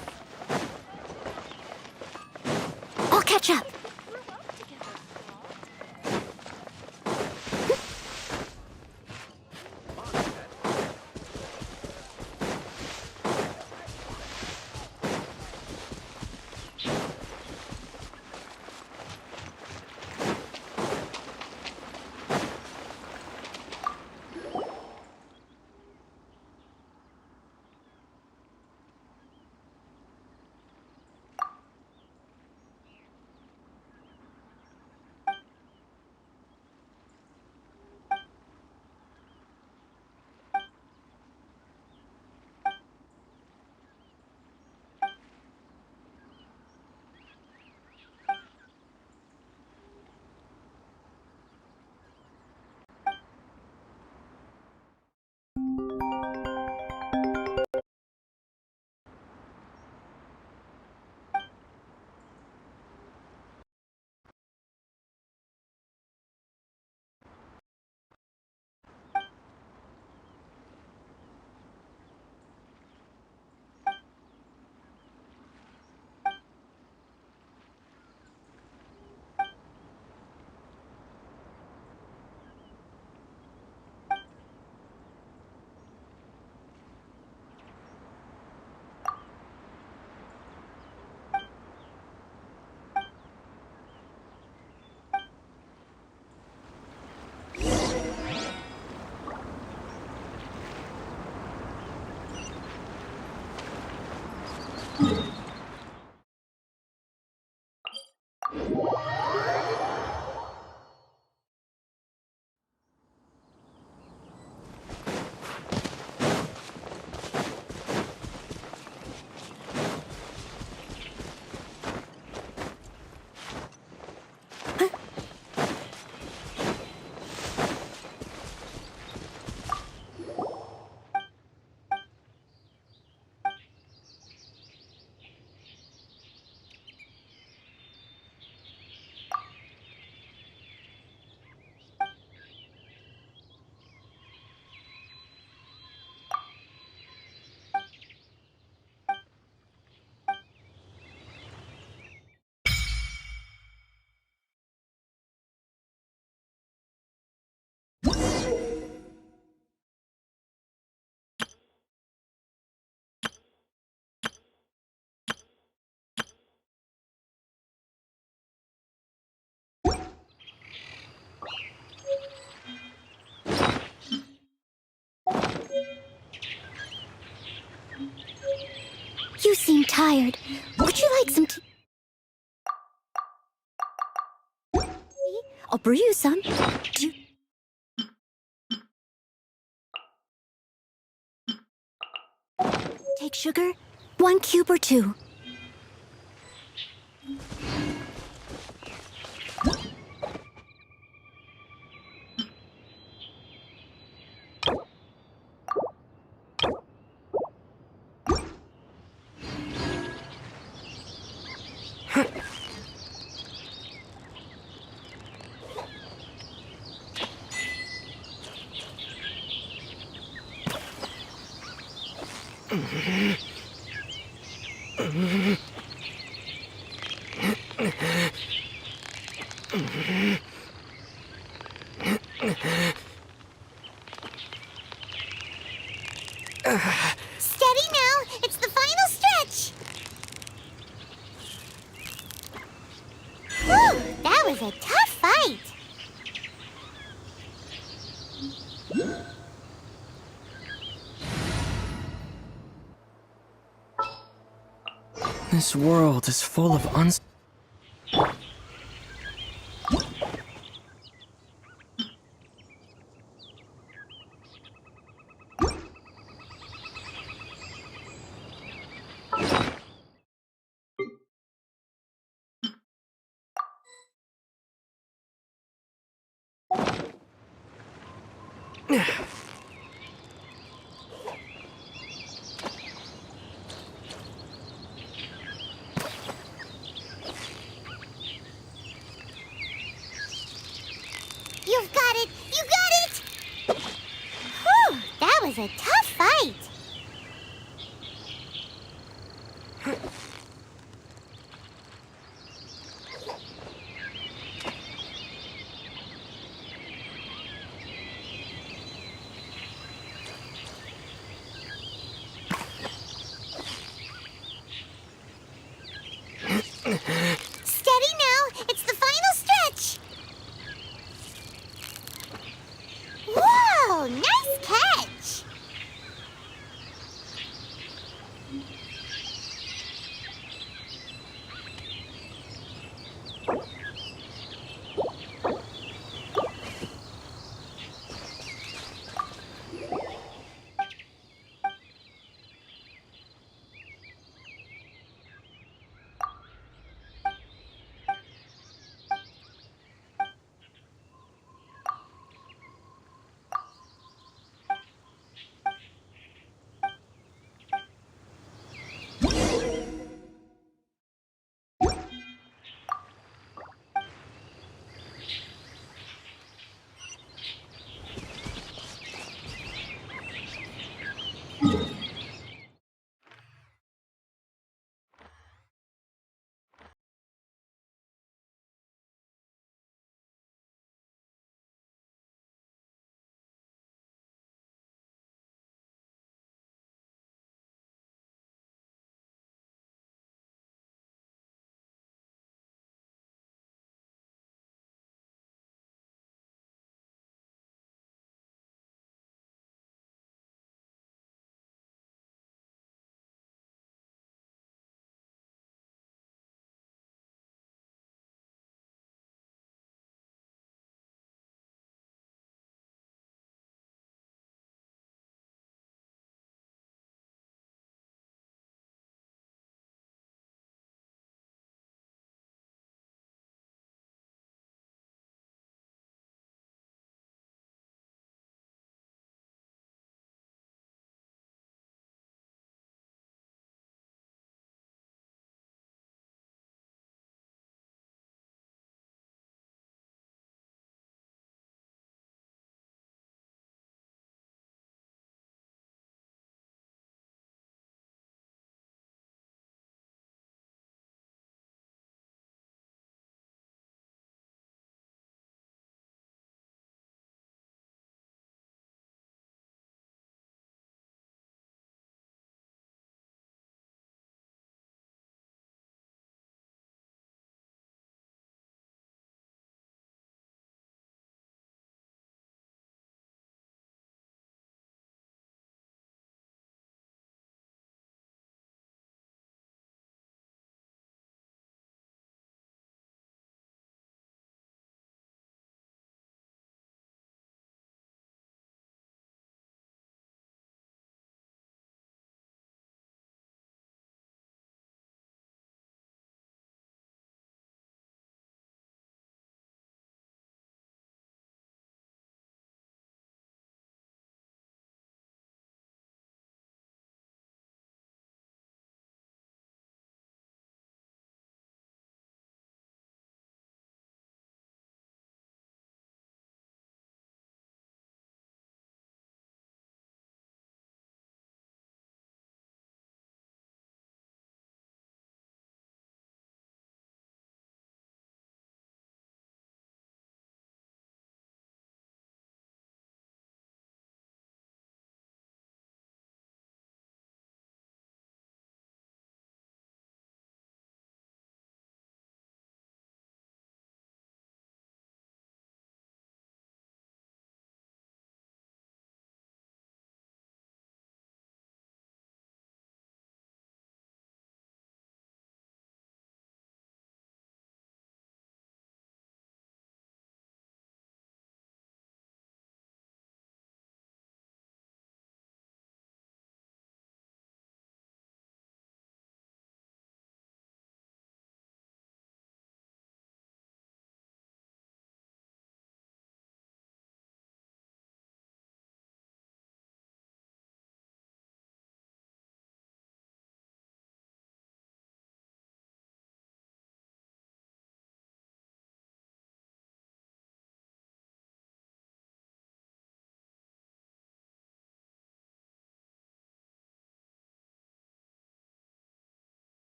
[SPEAKER 7] I'll catch up. You seem tired. Would you like some tea? I'll brew you some. Take sugar, 1 cube or 2.
[SPEAKER 1] Steady now! It's the final stretch! Whew! That was a tough fight!
[SPEAKER 10] This world is full of
[SPEAKER 1] You've got it! You got it! Whew! That was a tough fight!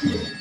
[SPEAKER 6] you.